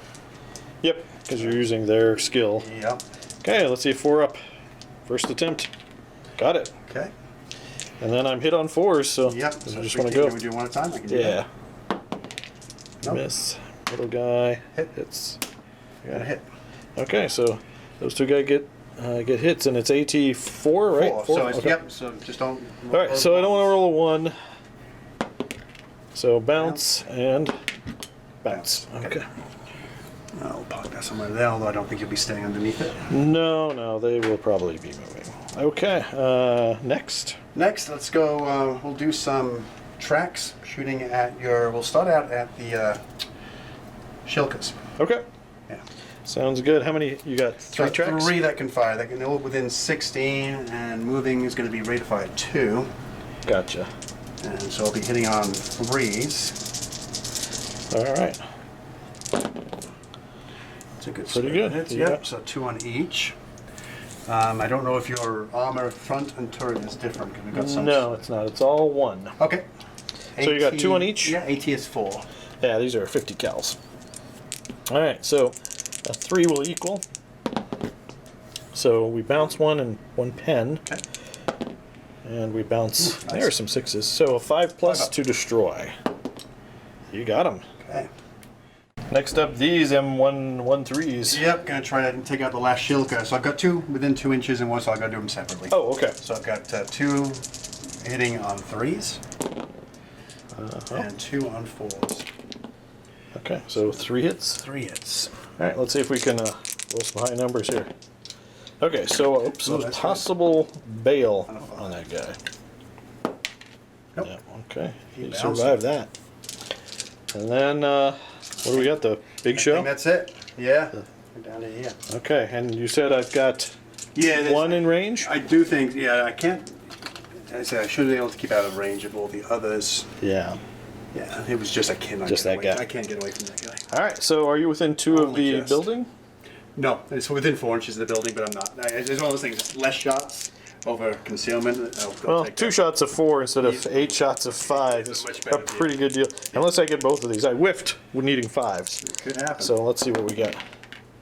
Yep, because you're using their skill. Yep. Okay, let's see, 4 up. First attempt. Got it. Okay. And then I'm hit on 4s, so Yep. I So just want to go. Can we do one at a time? I can do Yeah. that. Nope. Miss. Little guy. Hit. Hits. Got a hit. Okay, so those 2 guys get hits, and it's AT4, right? 4. So it's, yep. So just don't. All right, so I don't want to roll a 1. So bounce and bounce. Okay. I'll park that somewhere there, although I don't think you'll be staying underneath it. No, they will probably be moving. Okay, next. Next, let's go. We'll do some tracks shooting at your. We'll start out at the Shilkas. Okay. Yeah. Sounds good. How many? You got 3 So tracks? 3 that can fire. They can all within 16, and moving is going to be rate of fire 2. Gotcha. And so I'll be hitting on 3s. All right. It's a good Pretty spread. good. Hits, Yeah. Yep, so 2 on each. I don't know if your armor front and turret is different, because we've got some. No, it's not. It's all 1. Okay. So you got 2 on each? Yeah, AT is 4. Yeah, these are 50 cals. All right, so a 3 will equal. So we bounce 1 and 1 pen. Okay. And we bounce. Ooh, nice. There are some 6s. So a 5+ 5 up. to destroy. You got them. Okay. Next up, these M113s. Yep, gonna try to take out the last Shilka. So I've got 2 within 2 inches and 1, so I've got to do them separately. Oh, okay. So I've got 2 hitting on 3s. and 2 on 4s. Okay, so 3 hits. 3 hits. All right, let's see if we can roll some high numbers here. Okay, so oops, Oh, a that's possible bail On a 5. on that guy. Nope. Yeah, okay, He he bounced survived that. And then, what do we got, the big I show? think that's it. Yeah. We're down to here. Okay, and you said I've got Yeah, 1 in range? I do think, yeah, I can't. I said I should be able to keep out of range of all the others. Yeah. Yeah, it was just I cannot Just get that away. guy. I can't get away from that guy. All right, so are you within 2 of Only the just. building? No, it's within 4 inches of the building, but I'm not. It's one of those things. Less shots over concealment. I'll Well, take 2 that. shots of 4 instead of 8 shots of 5 It's is a much a better pretty good deal. Unless I get both of these. I whiffed with needing 5s. Could happen. So let's see what we got.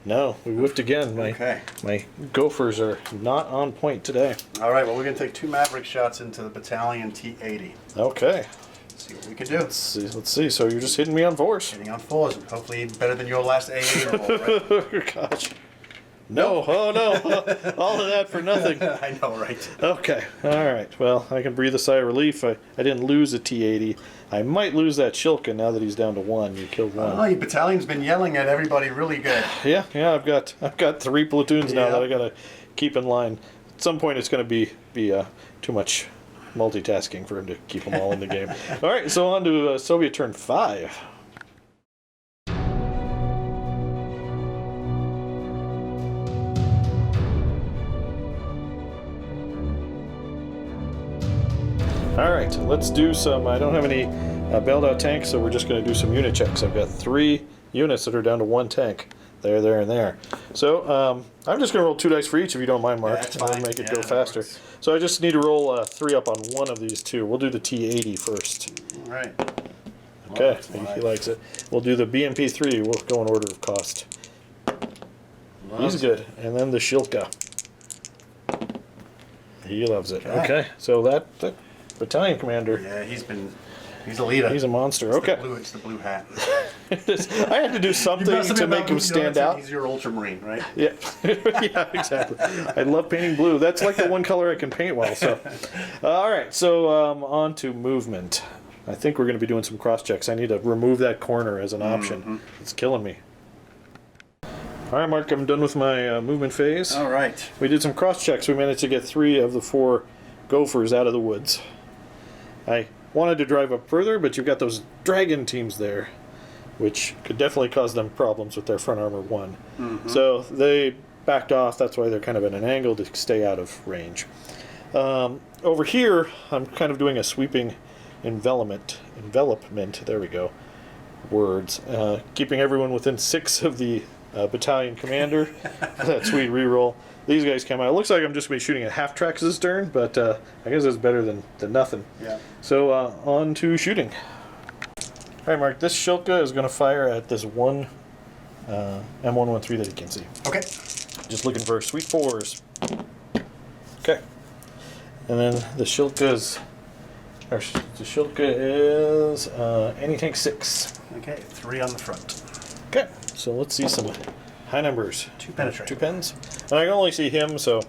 No, we whiffed again. Okay. My gophers are not on point today. All right. Well, we're gonna take 2 Maverick shots into the battalion T-80. Okay. See what we can do. Let's see. So you're just hitting me on 4s. Hitting on 4s, and hopefully better than your last AA roll, right? Gosh. No, oh no. All of that for nothing. I know, right? Okay, all right. Well, I can breathe a sigh of relief. I didn't lose a T-80. I might lose that Shilka now that he's down to 1. You killed 1. Oh, your battalion's been yelling at everybody really good. Yeah. I've got 3 platoons now Yeah. that I gotta keep in line. At some point, it's gonna be too much multitasking for him to keep them all in the game. All right, so on to Soviet turn 5. All right, let's do some. I don't have any bailed out tanks, so we're just going to do some unit checks. I've got 3 units that are down to 1 tank. There, and there. So I'm just going to roll 2 dice for each, if you don't mind, Mark. Yeah, that's That'll fine. make it Yeah, go that faster. works. So I just need to roll 3 up on one of these 2. We'll do the T-80 first. All right. Okay, that's fine. he likes it. We'll do the BMP-3. We'll go in order of cost. He's good. And then the Shilka. He loves it. Okay, so that battalion commander, Yeah, he's a leader. he's a monster. Okay. It's the blue hat. I had to do something to make him stand out. He's your ultramarine, right? Yeah, yeah, exactly. I love painting blue. That's like the one color I can paint well. So, all right. So on to movement. I think we're going to be doing some cross checks. I need to remove that corner as an option. It's killing me. All right, Mark. I'm done with my movement phase. All right. We did some cross checks. We managed to get 3 of the 4 gophers out of the woods. I wanted to drive up further, but you've got those dragon teams there, which could definitely cause them problems with their front armor 1. So they backed off. That's why they're kind of at an angle to stay out of range. Over here, I'm kind of doing a sweeping envelopment. There we go. Words. Keeping everyone within 6 of the battalion commander. That sweet reroll. These guys came out. It looks like I'm just going to be shooting at half tracks this turn, but I guess it's better than nothing. Yeah. So on to shooting. All right, Mark. This Shilka is going to fire at this one M113 that you can see. Okay. Just looking for sweet 4s. Okay. And then the Shilka is anti-tank 6. Okay. 3 on the front. Okay. So let's see some high numbers. 2 penetrate. 2 pens. And I can only see him, so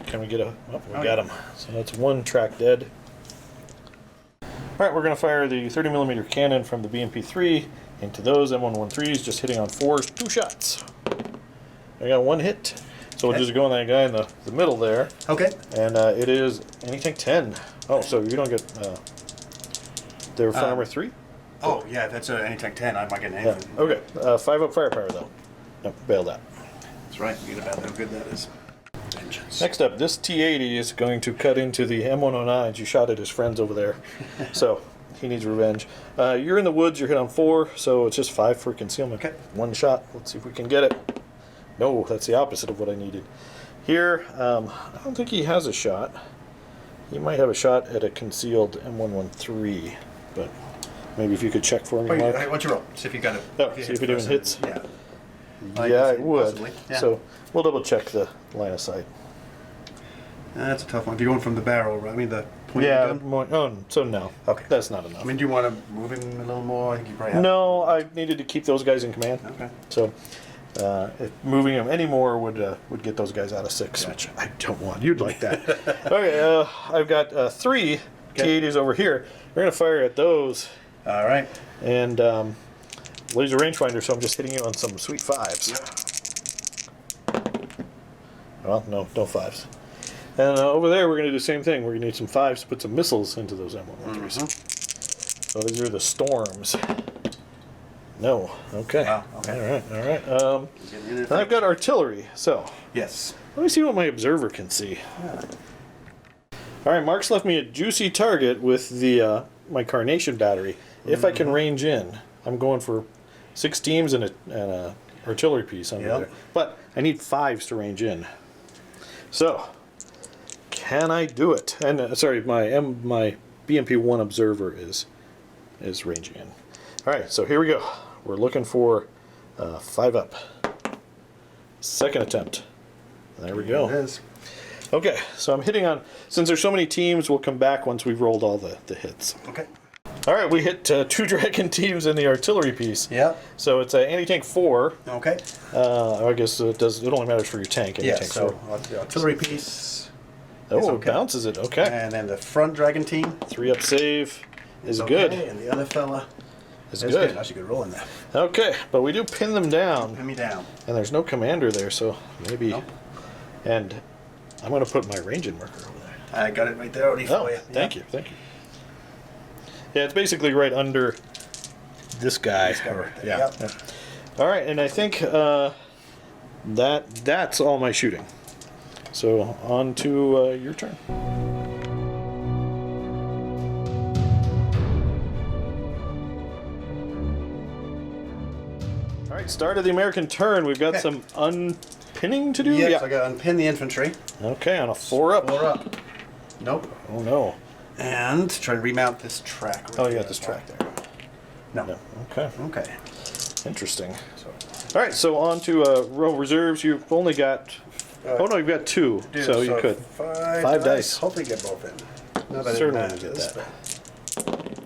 can we get a... Oh, we got him. So that's 1 track dead. All right, we're going to fire the 30mm cannon from the BMP-3 into those M113s, just hitting on 4s, 2 shots. I got 1 hit. So we'll just go on that guy in the middle there. Okay. And it is anything 10. Oh, so you don't get their front armor 3? Oh, yeah, that's an anti-tank 10. I'm not getting Yeah. anything. Okay. 5 up firepower, though. Nope, bailed out. That's right. Forget about how good that is. Vengeance. Next up, this T-80 is going to cut into the M109s. You shot at his friends over there. So he needs revenge. You're in the woods. You're hit on 4, so it's just 5 for concealment. Okay. 1 shot. Let's see if we can get it. No, that's the opposite of what I needed. Here, I don't think he has a shot. He might have a shot at a concealed M113, but maybe if you could check for me, Mark. Wait, what's your roll? See if you got it. Oh, see if it even hits. Yeah. Yeah, it would. Possibly. Yeah. So we'll double check the line of sight. That's a tough one. If you're going from the barrel, right? I mean, the point Yeah. gun? Oh, so no. Okay. That's not enough. I mean, do you want to move him a little more? I think you probably have. No, I needed to keep those guys in command. Okay. So if moving them any more would get those guys out of 6, which I don't want. You'd like that. Okay, I've got 3 T-80s over here. We're going to fire at those. All right. And laser rangefinder, so I'm just hitting you on some sweet 5s. Well, no 5s. And over there, we're going to do the same thing. We're going to need some 5s to put some missiles into those M113s. So these are the Storms. No. Okay. Wow. Okay. All right. And I've got artillery. So Yes. let me see what my observer can see. Yeah. All right, Mark's left me a juicy target with the my Carnation battery. If I can range in, I'm going for 6 teams and a artillery piece under there. But I need 5s to range in. So, can I do it? And sorry, my BMP-1 observer is ranging in. All right, so here we go. We're looking for 5 up. Second attempt. There we go. It is. Okay, so I'm hitting on, since there's so many teams, we'll come back once we've rolled all the hits. Okay. All right, we hit 2 Dragon teams in the artillery piece. Yeah. So it's an anti-tank 4. Okay. I guess it only matters for your tank. Yeah, Anti-tank so 4. the artillery piece. Oh, okay. it bounces it. Okay. And then the front Dragon team 3 up save is okay, good. And the other fella Is is good. good. Actually, good roll in there. Okay, but we do pin them down. Pin me down. And there's no commander there, so maybe. Nope. And I'm going to put my ranging marker over there. I got it right there already for you. Thank you. Yeah, it's basically right under this guy. This guy right there, yep. All right, and I think that's all my shooting. So on to your turn. All right, start of the American turn. We've got some unpinning to do. Yes, Yeah. I got to unpin the infantry. Okay, on a 4 up. 4 up. Nope. Oh no. And try to remount this track. Right Oh, you there. got this track there. No. Okay. Okay. Interesting. All right, so on to row reserves. You've only got. Oh no, you've got 2, so you could. 5 dice. Hopefully get both in. Not that it Certainly matters, get that. but-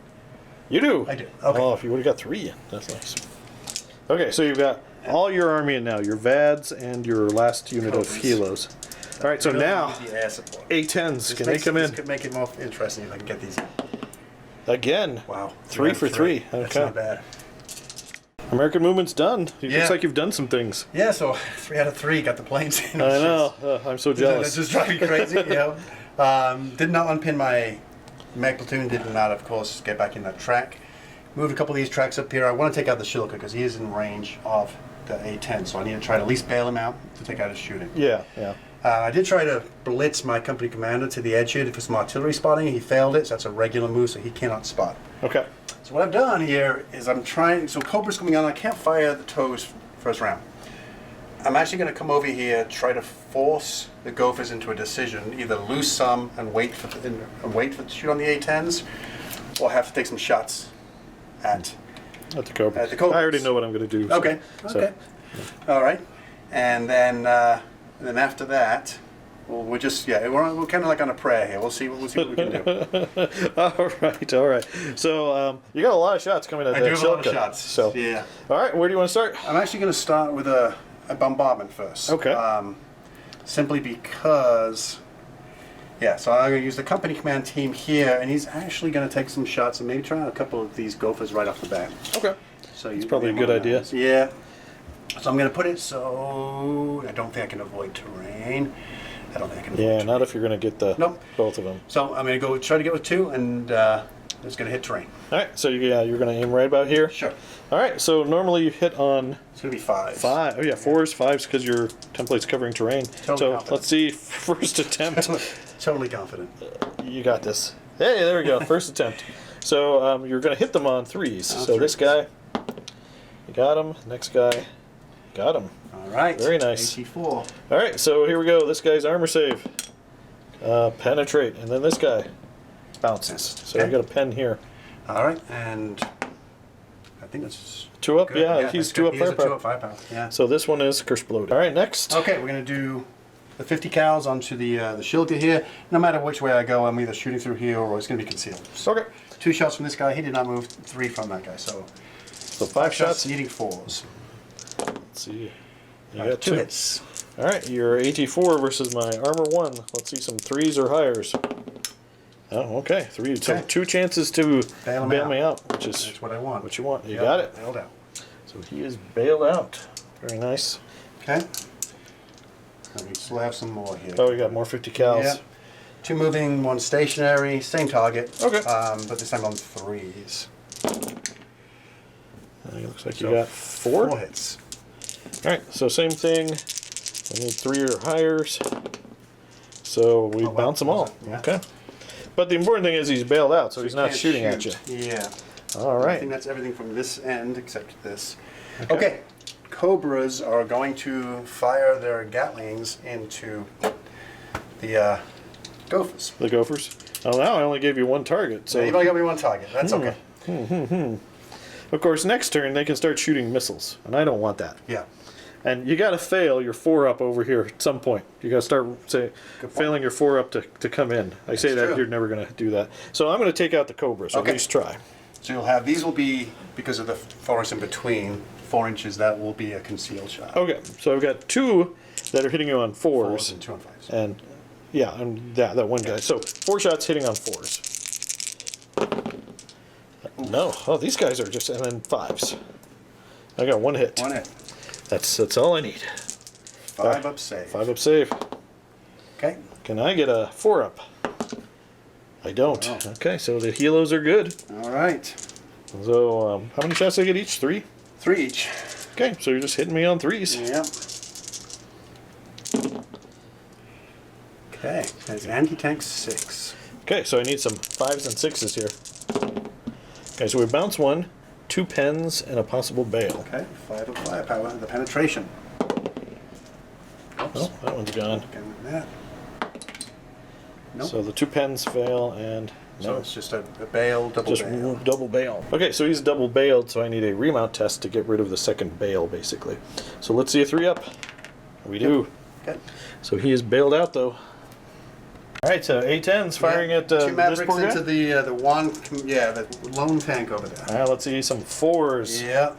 You do. I do. Okay. Oh, if you would have got 3, that's nice. Okay, so you've got all your army in now, your VADs and your last unit of Cobras. helos. All right, so Really now need the air support. A10s, can they This come in? could make it more interesting if I can get these in. Again. Wow. 3 for 3. That's Okay. not bad. American movement's done. It Yeah. looks like you've done some things. Yeah, so 3 out of 3 got the planes in. I know. I'm so That jealous. just drives me crazy, you know. Did not unpin my Mech platoon, did not, of course, get back in that track. Moved a couple of these tracks up here. I want to take out the Shilka because he is in range of the A10, so I need to try to at least bail him out to take out his shooting. Yeah. I did try to blitz my company commander to the edge here for some artillery spotting. He failed it, so that's a regular move, so he cannot spot. Okay. So what I've done here is I'm trying, so Cobra's coming on, I can't fire the toes first round. I'm actually going to come over here, try to force the Gophers into a decision, either lose some and wait for the shoot on the A10s, or have to take some shots at At the Cobra. At the Cobras. I already know what I'm going to do. Okay. so- Okay. All right. And then after that, well, we're just we're kind of like on a prayer here. We'll see what we can do. All right. So you got a lot of shots coming at I that do have a lot of Shilka. shots. So Yeah. all right, where do you want to start? I'm actually going to start with a bombardment first. Okay. Simply because, so I'm going to use the company command team here, and he's actually going to take some shots and maybe try out a couple of these Gophers right off the bat. Okay. So It's probably a good idea. Yeah. So I'm going to put it so I don't think I can avoid terrain. I don't think I can avoid Yeah, terrain. not if you're going to get the Nope. both of them. So I'm going to try to get with 2, and it's going to hit terrain. All right. So you're going to aim right about here. Sure. All right. So normally you hit on It's going to be 5. 5. Oh yeah, 4s, 5s because your template's covering terrain. Totally so confident. let's see. First attempt. Totally confident. You got this. Hey, there we go. First attempt. So you're going to hit them on 3s. So this 3s. guy, you got him. Next guy, got him. All right. Very nice. 84. All right, so here we go. This guy's armor save. Penetrate. And then this guy bounces. So Okay. you got a pen here. All right, and I think that's 2 up? good. Yeah, he's that's 2 good. up He is a 2 firepower. up firepower. Yeah. So this one is curse bloated. All right, next. Okay, we're going to do the 50 cals onto the Shilka here. No matter which way I go, I'm either shooting through here or it's going to be concealed. So Okay. 2 shots from this guy. He did not move. 3 from that guy. So So 5 shots. needing 4s. Let's see. You All right, got 2 2 hits. All right, you're AT4 versus my armor 1. Let's see some 3s or higher. Oh, okay. 3. So Okay. 2 chances to Bail bail him me out. out, which is That's what I want. what you want. You Yep, got it. Bailed out. So he is bailed out. Very nice. Okay. And we still have some more here. Oh, we got more 50 cals. Yeah. 2 moving, 1 stationary, same target. Okay. But this time on 3s. It looks like So you got 4. 4 hits. All right. So same thing. We need 3 or higher. So we Oh, wow. bounce them all. Yeah. Okay. But the important thing is he's bailed out, so he's he not can't shooting at you. shoot. Yeah. All I right. think that's everything from this end except this. Okay. Okay. Cobras are going to fire their Gatlings into the Gophers. The Gophers. Oh, now I only gave you 1 target. So So you've only got me 1 target. That's okay. of course, next turn they can start shooting missiles, and I don't want that. Yeah. And you got to fail your 4-up over here at some point. You got to start failing your 4-up to come in. I say that true. you're never going to do that. So I'm going to take out the Cobras. So Okay. at least try. So you'll have, these will be, because of the forest in between, 4 inches, that will be a concealed shot. Okay. So I've got 2 that are hitting you on 4s 4s, and 2 on 5s. and yeah, and that one guy. So 4 shots hitting on 4s. No. Oh, these guys are just, and then 5s. I got 1 hit. 1 hit. That's all I need. 5 up save. 5-up save. Okay. Can I get a 4-up? I don't. Oh. Okay, so the helos are good. All right. So how many shots do I get each? 3? 3 each. Okay, so you're just hitting me on 3s. Yep. Okay. That's anti-tank 6. Okay, so I need some 5s and 6s here. Okay, so we bounce 1, 2 pens, and a possible bail. Okay. 5 of firepower. The penetration. Oops. Oh, that one's gone. Okay with that. Nope. So the 2 pens fail, and So no, it's just a bail, double just bail. double bail. Okay, so he's double bailed, so I need a remount test to get rid of the second bail, basically. So let's see a 3-up. We do. Okay. So he is bailed out, though. All right, so A-10's firing at 2 this Mavericks poor guy. into the one, yeah, the lone tank over there. All right, let's see some 4s. Yeah.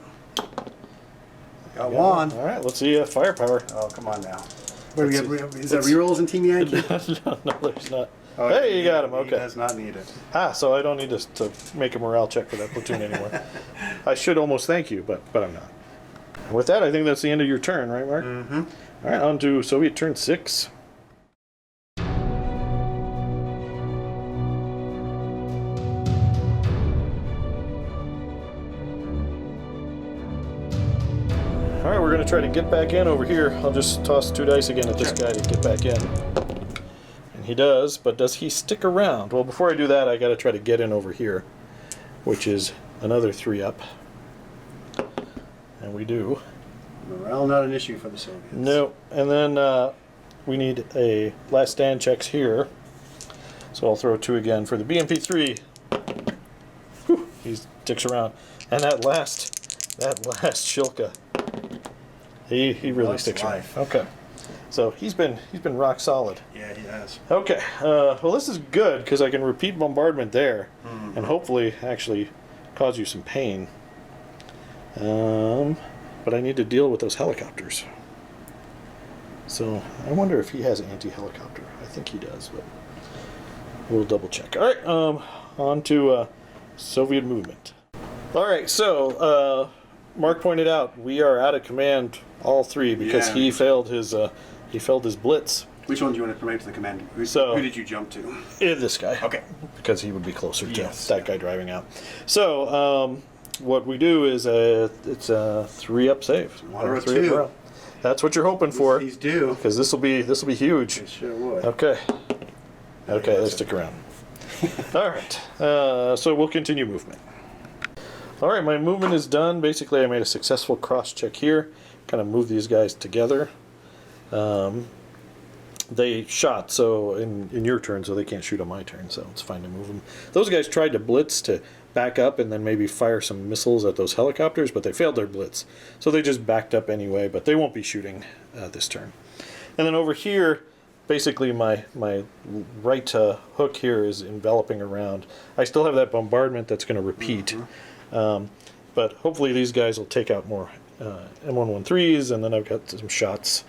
Got 1. All right, let's see firepower. Oh, come on now. What, Let's is that rerolls in Team Yankee? No, there's not. Oh, Hey, you got him. He Okay. does not need it. So I don't need to make a morale check for that platoon anymore. I should almost thank you, but I'm not. With that, I think that's the end of your turn, right, Mark? Mm-hmm. All right, on to Soviet turn 6. All right, we're going to try to get back in over here. I'll just toss 2 dice again at this guy to get back in. And he does, but does he stick around? Well, before I do that, I got to try to get in over here, which is another 3-up. And we do. Morale not an issue for the Soviets. No, and then we need a last stand checks here. So I'll throw 2 again for the BMP-3. Whew, he sticks around. And that last Shilka, he really Loves sticks around. life. Okay, so he's been rock solid. Yeah, he has. Okay, well this is good because I can repeat bombardment there, and hopefully actually cause you some pain. But I need to deal with those helicopters. So I wonder if he has anti-helicopter. I think he does, but we'll double check. All right, on to Soviet movement. All right, so Mark pointed out we are out of command, all 3, because Yeah. he failed his blitz. Which one do you want to promote to the commander? Who did you jump to? This guy. Okay. Because he would be closer to Yes, that guy driving out. So what we do is it's a 3-up save. 1 or a 3 in 2. row. That's what you're hoping for. He's due. Because this will be huge. It sure would. Okay. Okay, let's stick around. All right. So we'll continue movement. All right, my movement is done. Basically, I made a successful cross check here. Kind of move these guys together. They shot so in your turn, so they can't shoot on my turn, so it's fine to move them. Those guys tried to blitz to back up and then maybe fire some missiles at those helicopters, but they failed their blitz. So they just backed up anyway, but they won't be shooting this turn. And then over here, basically my right hook here is enveloping around. I still have that bombardment that's going to repeat. But hopefully these guys will take out more M113s, and then I've got some shots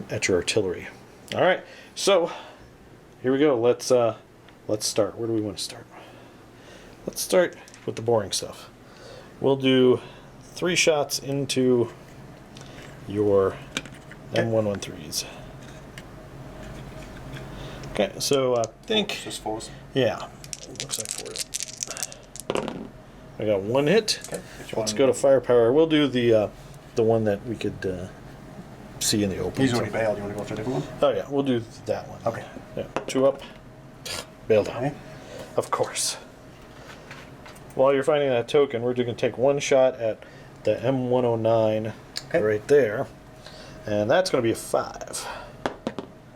at your artillery. All right, so here we go. Let's let's start. Where do we want to start? Let's start with the boring stuff. We'll do 3 shots into your M113s. Okay, so I think... Just 4s? Yeah, looks like 4. I got 1 hit. Okay. Let's go to firepower. We'll do the one that we could see in the open. He's already bailed. You want to go for a different one? Oh yeah, we'll do that one. Okay. Yeah, 2 up. Bailed out. Okay. Of course. While you're finding that token, we're going to take 1 shot at the M109 right there. And that's going to be a 5.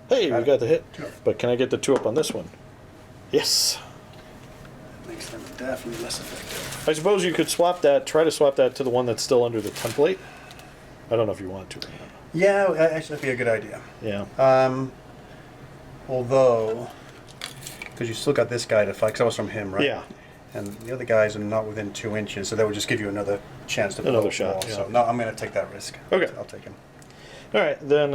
Hey, we got the hit. But can I get the 2 up on this one? Yes. That makes them definitely less effective. I suppose you could swap that, try to swap that to the one that's still under the template. I don't know if you want to. Yeah, actually, that'd be a good idea. Yeah. Although, because you still got this guy to fight, because I was from him, right? Yeah. And the other guys are not within 2 inches, so that would just give you another chance to blow Another up shot, the wall. yeah. So, no, I'm going to take that risk. Okay. I'll take him. All right, then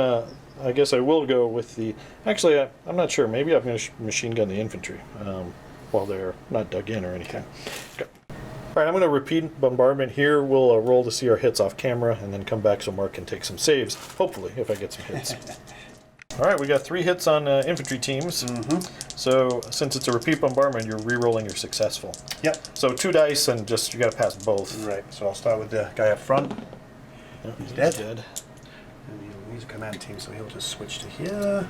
I guess I will go with the... Actually, I'm not sure. Maybe I'm going to machine gun the infantry while they're not dug in or anything. Okay. All right, I'm going to repeat bombardment here. We'll roll to see our hits off camera and then come back so Mark can take some saves, hopefully, if I get some hits. All right, we got 3 hits on infantry teams. So since it's a repeat bombardment, you're re-rolling your successful. Yep. So 2 dice and just you got to pass both. Right, so I'll start with the guy up front. Yep, He's dead. dead. And he's a command team, so he'll just switch to here.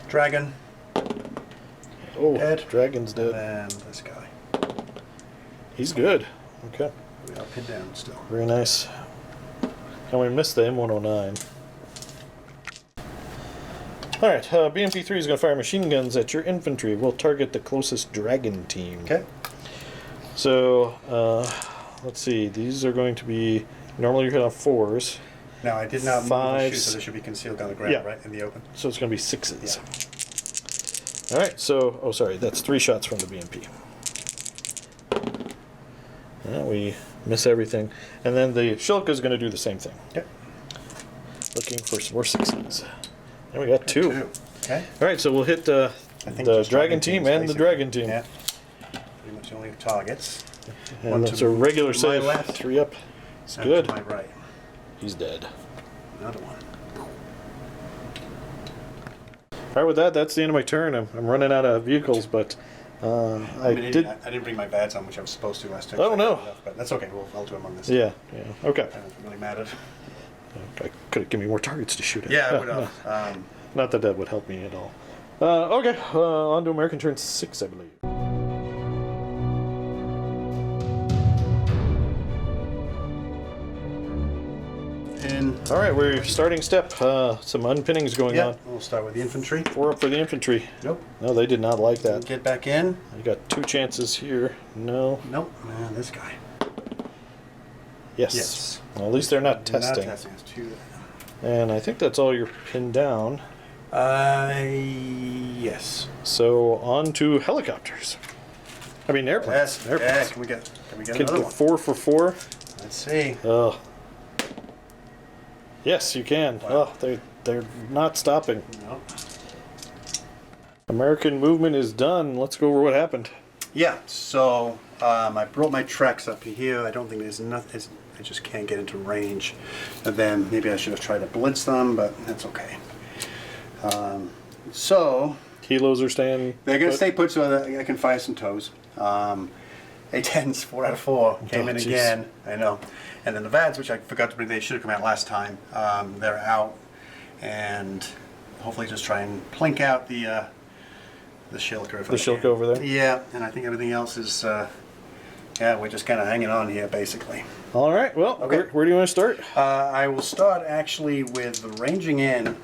Dragon. Oh, Dead. Dragon's dead. And this guy. He's good. Okay. We are pinned down still. Very nice. And we missed the M109. Alright, BMP-3 is going to fire machine guns at your infantry. We'll target the closest dragon team. Okay. So, let's see. These are going to be... Normally you hit on 4s. Now, I did not move the shoot, 5s. so they should be concealed on the ground, Yeah. right? In the open. So it's going to be 6s. Yeah. Alright, so... Oh, sorry. That's 3 shots from the BMP. We miss everything. And then the Shilka is going to do the same thing. Yep. Looking for some more 6s. And we got 2. Okay. All right, so we'll hit the dragon team and the dragon team. Yeah. Pretty much the only targets. And One that's to a regular my save. left. 3 up. It's And good. to my right. He's dead. Another one. All right, with that, that's the end of my turn. I'm running out of vehicles, but I didn't bring my badge on, which I was supposed to last time. Oh, no. But that's okay. I'll do them on this. Yeah. Okay. I don't really mattered. I could have given me more targets to shoot at. Yeah, I would have. Not that that would help me at all. Okay, on to American turn 6, I believe. All right, we're starting step. Some unpinnings going on. We'll start with the infantry. 4 up for the infantry. Nope. No, they did not like that. Get back in. You got 2 chances here. No. Nope. Man, this guy. Yes. Yes. Well, at least they're not testing. Not testing. It's 2. And I think that's all you're pinned down. Yes. So on to helicopters. I mean airplanes. Yes. Yeah. Can we get Can another the one? 4 for 4? Let's see. Oh. Yes, you can. Wow. Oh, they're not stopping. No. American movement is done. Let's go over what happened. Yeah. So I brought my tracks up here. I don't think there's nothing. I just can't get into range of them. Maybe I should have tried to blitz them, but that's okay. So Kilos are staying. they're going to put? stay put so that I can fire some toes. A10s, 4 out of 4, came in geez. again. I know. And then the VADs, which I forgot to bring, they should have come out last time. They're out, and hopefully just try and plink out the Shilka. The Shilka over there? Yeah, and I think everything else is, yeah, we're just kind of hanging on here, basically. All right. Well, Okay. where do you want to start? I will start actually with the ranging in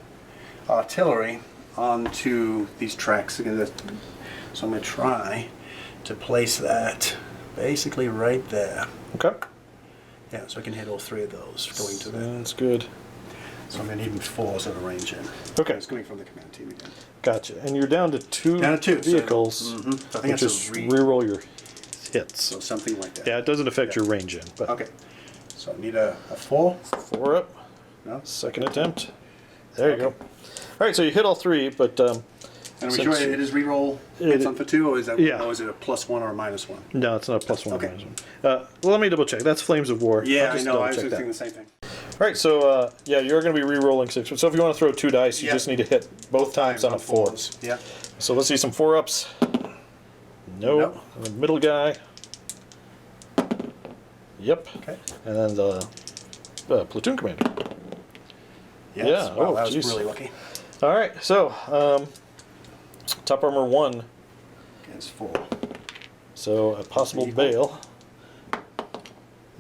artillery onto these tracks. So I'm going to try to place that basically right there. Okay. Yeah, so I can hit all 3 of those going to the. That's good. So I'm going to need 4 sort of range in. Okay. It's coming from the command team again. Gotcha. And you're down to 2 Down to 2, vehicles. So, so I think Which that's is a reroll your hits. So something like that. Yeah, it doesn't affect your range in. But Okay. So I need a 4. 4 up. No? Second attempt. There you go. All right, so you hit all 3, but And are we sure it is reroll hits on for 2, or is that yeah. or is it a +1 or a -1? No, it's not a +1 or Okay. -1. Well, let me double check. That's Flames of War. Yeah, I'll just I know. double I was check thinking that. the same thing. All right, so yeah, you're going to be re-rolling 6. So if you want to throw 2 dice, you just need to hit both times on a 4. Yeah. So let's see some 4-ups. Nope. And the middle guy. Yep. Okay. And then the platoon commander. Yes. Yeah. Wow, Oh, that was geez. really lucky. All right, so top armor 1. Against 4. So a possible Equal. bail.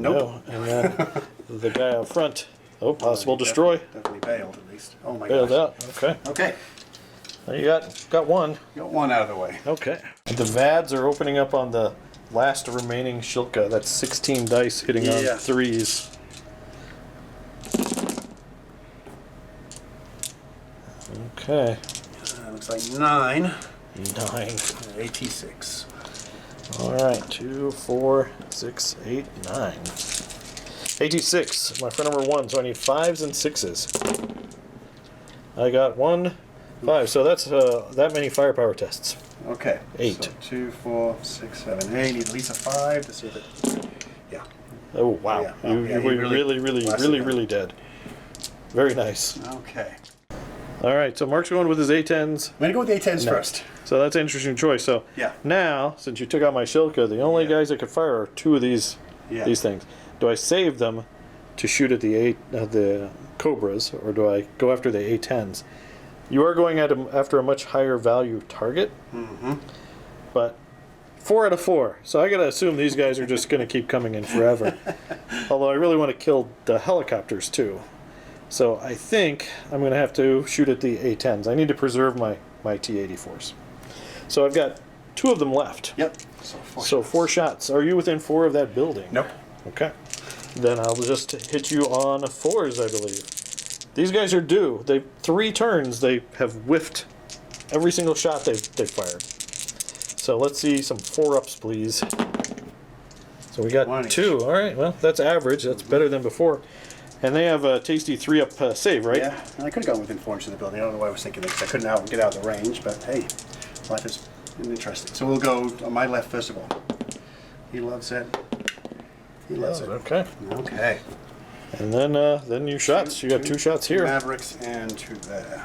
Nope. No. And then the guy out front. Oh, possible destroy. Definitely bailed at least. Oh my Bailed gosh. out. Okay. Okay. Well, you got one. Got one out of the way. Okay. The VADs are opening up on the last remaining Shilka. That's 16 dice hitting on 3s. Okay. Looks like 9. 9. 86. All right. 2, 4, 6, 8, 9. 86. My friend number 1. So I need 5s and 6s. I got 1, 5. So that's that many firepower tests. Okay. 8. So 2, 4, 6, 7, 8. Need at least a 5 to see if it. Yeah. Oh wow! Yeah. You Yeah, were he really really dead. Very nice. Okay. All right, so Mark's going with his A10s. I'm gonna go with the A10s first. So that's an interesting choice. So Yeah. now, since you took out my Shilka, the only guys that could fire are 2 of these things. Do I save them to shoot at the Cobras, or do I go after the A10s? You are going at after a much higher value target, but 4 out of 4. So I gotta assume these guys are just gonna keep coming in forever. Although I really want to kill the helicopters too. So I think I'm gonna have to shoot at the A10s. I need to preserve my T-80 force. So I've got 2 of them left. Yep. So 4 shots. Are you within 4 of that building? Nope. Okay. Then I'll just hit you on 4s, I believe. These guys are due. 3 turns they have whiffed every single shot they've fired. So let's see some 4-ups, please. So we got 2. All right. Well, that's average. That's better than before. And they have a tasty 3-up save, right? Yeah. And I could have gone within 4 inches of the building. I don't know why I was thinking that, 'cause I couldn't get out of the range. But hey, life is interesting. So we'll go on my left first of all. He loves it. He loves it. Okay. Okay. And then you shots. You got 2 shots here. Mavericks and 2 there.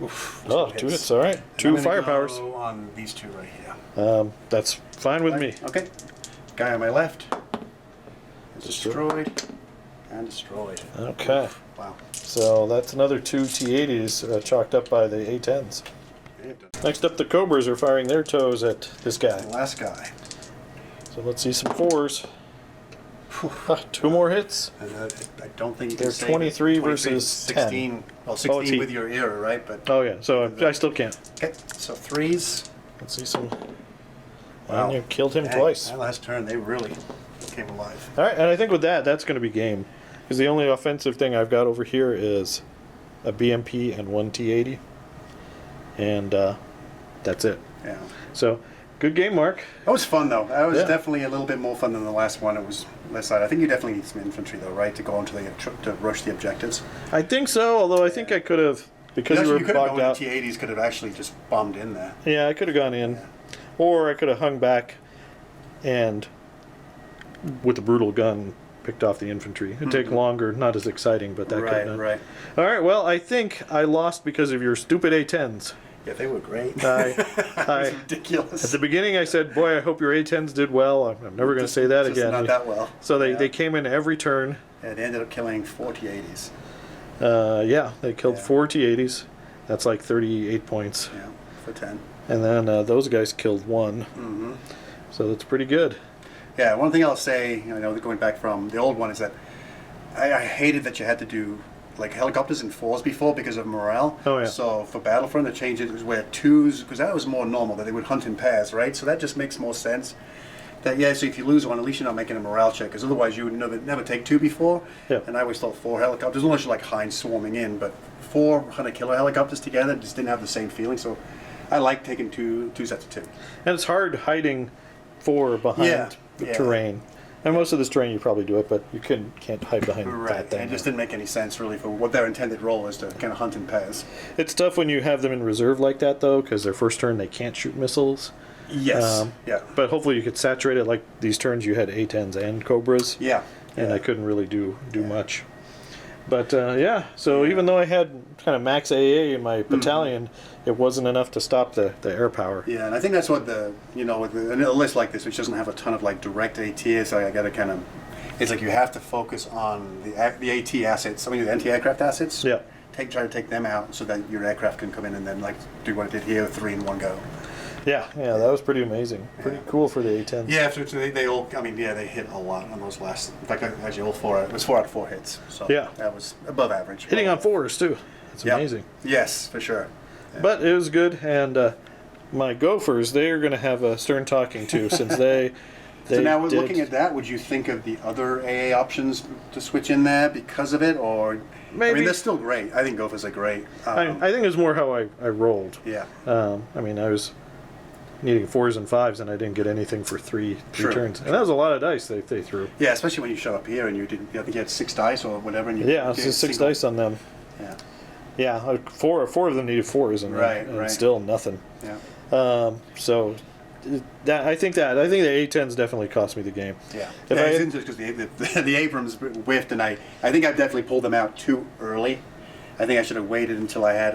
Oof, Oh, 2 hits. All right. 2 firepowers. Go on these 2 right here. That's fine with me. Okay. Guy on my left is destroyed and destroyed. Okay. Wow. So that's another 2 T-80s chalked up by the A10s. Next up, the Cobras are firing their toes at this guy. The last guy. So let's see some 4s. 2 more hits. And I don't think you can They're say 23 that. versus 16. Well, 16 with your era, right? But Oh yeah, so I still can't. okay, so 3s. Let's see some. Wow. And you killed him Dang, twice. That last turn, they really came alive. All right, and I think with that's going to be game. Because the only offensive thing I've got over here is a BMP and 1 T-80. And that's it. Yeah. So, good game, Mark. That was fun, though. That was definitely a little bit more fun than the last one. It was less side. I think you definitely need some infantry, though, right, to go into to rush the objectives. I think so, although I think I could have, because you were could have bogged gone out. with T-80s, could have actually just bombed in there. Yeah, I could have gone in. Or I could have hung back and, with a brutal gun, picked off the infantry. It'd take longer, not as exciting, but that could have done. Right. All right, well, I think I lost because of your stupid A10s. Yeah, they were great. It was ridiculous. At the beginning, I said, boy, I hope your A10s did well. I'm never going to say that Just again. not that well. So they came in every turn. Yeah, they ended up killing 4 T-80s. They killed 4 T-80s. That's like 38 points. Yeah, for 10. And then those guys killed 1. So that's pretty good. Yeah, one thing I'll say, going back from the old one, is that I hated that you had to do like helicopters in 4s before because of morale. Oh, yeah. So for Battlefront, they changed it was where 2s, because that was more normal, that they would hunt in pairs, right? So that just makes more sense. That, so if you lose one, at least you're not making a morale check, because otherwise you would never take 2 before. Yeah. And I always thought 4 helicopters, unless you're like Heinz swarming in, but 4 hunter-killer helicopters together just didn't have the same feeling. So I like taking two sets of 2. And it's hard hiding 4 behind the terrain. And most of this terrain you probably do it, but you can't hide behind that Right. thing. It just didn't make any sense really for what their intended role is, to kind of hunt in pairs. It's tough when you have them in reserve like that, though, because their first turn they can't shoot missiles. Yes. Yeah. But hopefully you could saturate it. Like these turns, you had A-10s and Cobras. Yeah. And yeah. I couldn't really do much. But yeah, so even though I had kind of max AA in my battalion, it wasn't enough to stop the air power. Yeah, and I think that's what with a list like this, which doesn't have a ton of like direct AT, so I got to kind of, it's like you have to focus on the AT assets, some of the anti-aircraft assets. Yeah. Try to take them out so that your aircraft can come in and then like do what it did here, 3 in one go. Yeah, that was pretty amazing. Pretty cool for the A-10s. Yeah, after they all, I mean, yeah, they hit a lot on those last. In fact, actually, all 4. It was 4 out of 4 hits. So Yeah. that was above average. Hitting on 4s too. It's amazing. Yes, for sure. Yeah. But it was good, and my Gophers, they are going to have a stern talking to since they. So now we're looking at that. Would you think of the other AA options to switch in there because of it, or Maybe. I mean, they're still great. I think Gophers are great. I think it's more how I rolled. Yeah. I mean, I was needing 4s and 5s, and I didn't get anything for three True. turns, and that was a lot of dice they threw. Yeah, especially when you show up here and you did. I think you had 6 dice or whatever. And you Yeah, it's just 6 dice on them. Yeah. Yeah, four of them needed 4s, and still nothing. Yeah. So I think the A-10s definitely cost me the game. Yeah. If Yeah, I it's had- interesting because the Abrams whiffed, and I think I definitely pulled them out too early. I think I should have waited until I had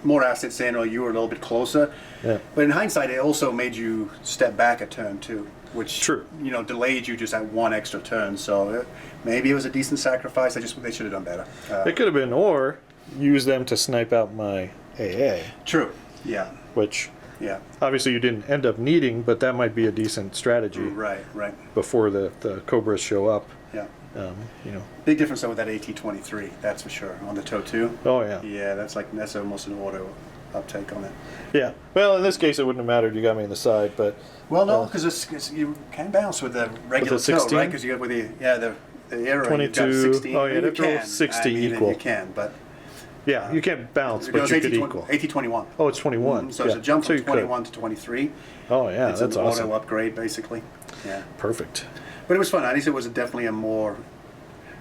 more assets in, or you were a little bit closer. Yeah. But in hindsight, it also made you step back a turn too, which True. Delayed you just at 1 extra turn. So maybe it was a decent sacrifice. They should have done better. It could have been, or use them to snipe out my AA, True. Yeah. which Yeah. obviously you didn't end up needing, but that might be a decent strategy Right. before the Cobras show up. Yeah. You know. Big difference though with that AT-23. That's for sure on the TOW 2. Oh yeah. Yeah, that's almost an auto uptake on that. Yeah. Well, in this case, it wouldn't have mattered. You got me in the side, but Well, no, because you can bounce with the regular the tow, 16? right? Because you got with the arrow, 22. You've got 16. Oh, yeah, you they've rolled can. 60 I mean, equal. You can, but yeah, you can't bounce, no, but it's you could equal. AT-21. Oh, it's 21. So it's Yeah. a jump So from you could. 21 to 23. Oh yeah, It's that's an awesome. auto upgrade, basically. Yeah, Perfect. but it was fun. At least it was definitely a more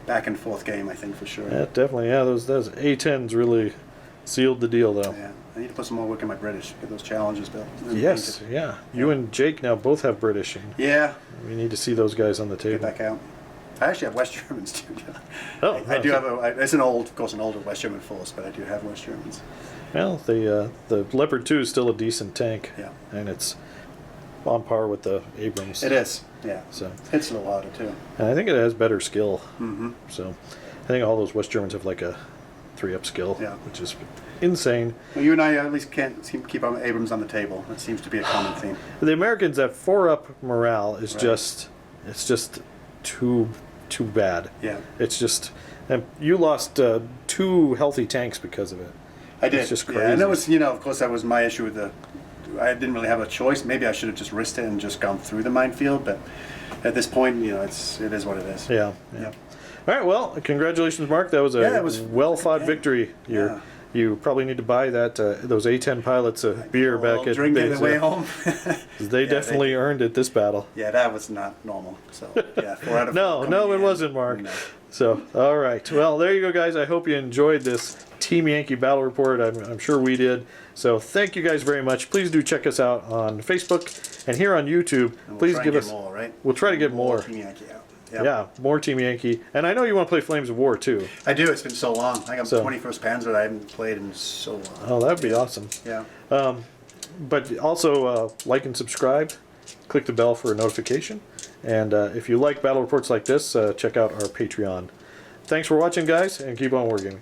back and forth game, I think, for sure. Yeah, definitely. Yeah, those A-10s really sealed the deal, though. Yeah. I need to put some more work in my British. Get those challenges built. Yes, yeah. You and Jake now both have British, and Yeah. we need to see those guys on the Get table. back out. I actually have West Germans too. Oh, I do have it's of course, an older West German force, but I do have West Germans. Well, the Leopard 2 is still a decent tank. Yeah. And it's on par with the Abrams. It is. Yeah. So, It's a little harder too. and I think it has better skill. Mm-hmm. So, I think all those West Germans have like a 3-up skill, Yeah. which is insane. Well, you and I at least can't seem to keep our Abrams on the table. That seems to be a common theme. The Americans at 4-up morale is Right. it's just too bad. Yeah. It's just, and you lost 2 healthy tanks because of it. I did. It's just Yeah, and crazy. that was, of course, that was my issue with I didn't really have a choice. Maybe I should have just risked it and just gone through the minefield, but at this point, it is what it is. Yeah. Yeah. All right. Well, congratulations, Mark. That was a Yeah, it was well-fought yeah. victory. Yeah. You probably need to buy those A-10 pilots a beer Well, back at drink it base. the way home. They definitely earned it this battle. Yeah, that was not normal. So yeah, 4 out of 4. No, coming it in. wasn't, Mark. No. So, all right. Well, there you go, guys. I hope you enjoyed this Team Yankee Battle Report. I'm sure we did. So, thank you guys very much. Please do check us out on Facebook and here on YouTube. And we'll Please try give and us. get more, right? We'll try to get more. Team Yankee out. Yep. Yeah, more Team Yankee. And I know you want to play Flames of War too. I do. It's been so long. I think I'm So- 21st Panzer. I haven't played in so long. Oh, that would be awesome. Yeah. But also like and subscribe. Click the bell for a notification. And if you like battle reports like this, check out our Patreon. Thanks for watching, guys, and keep on wargaming.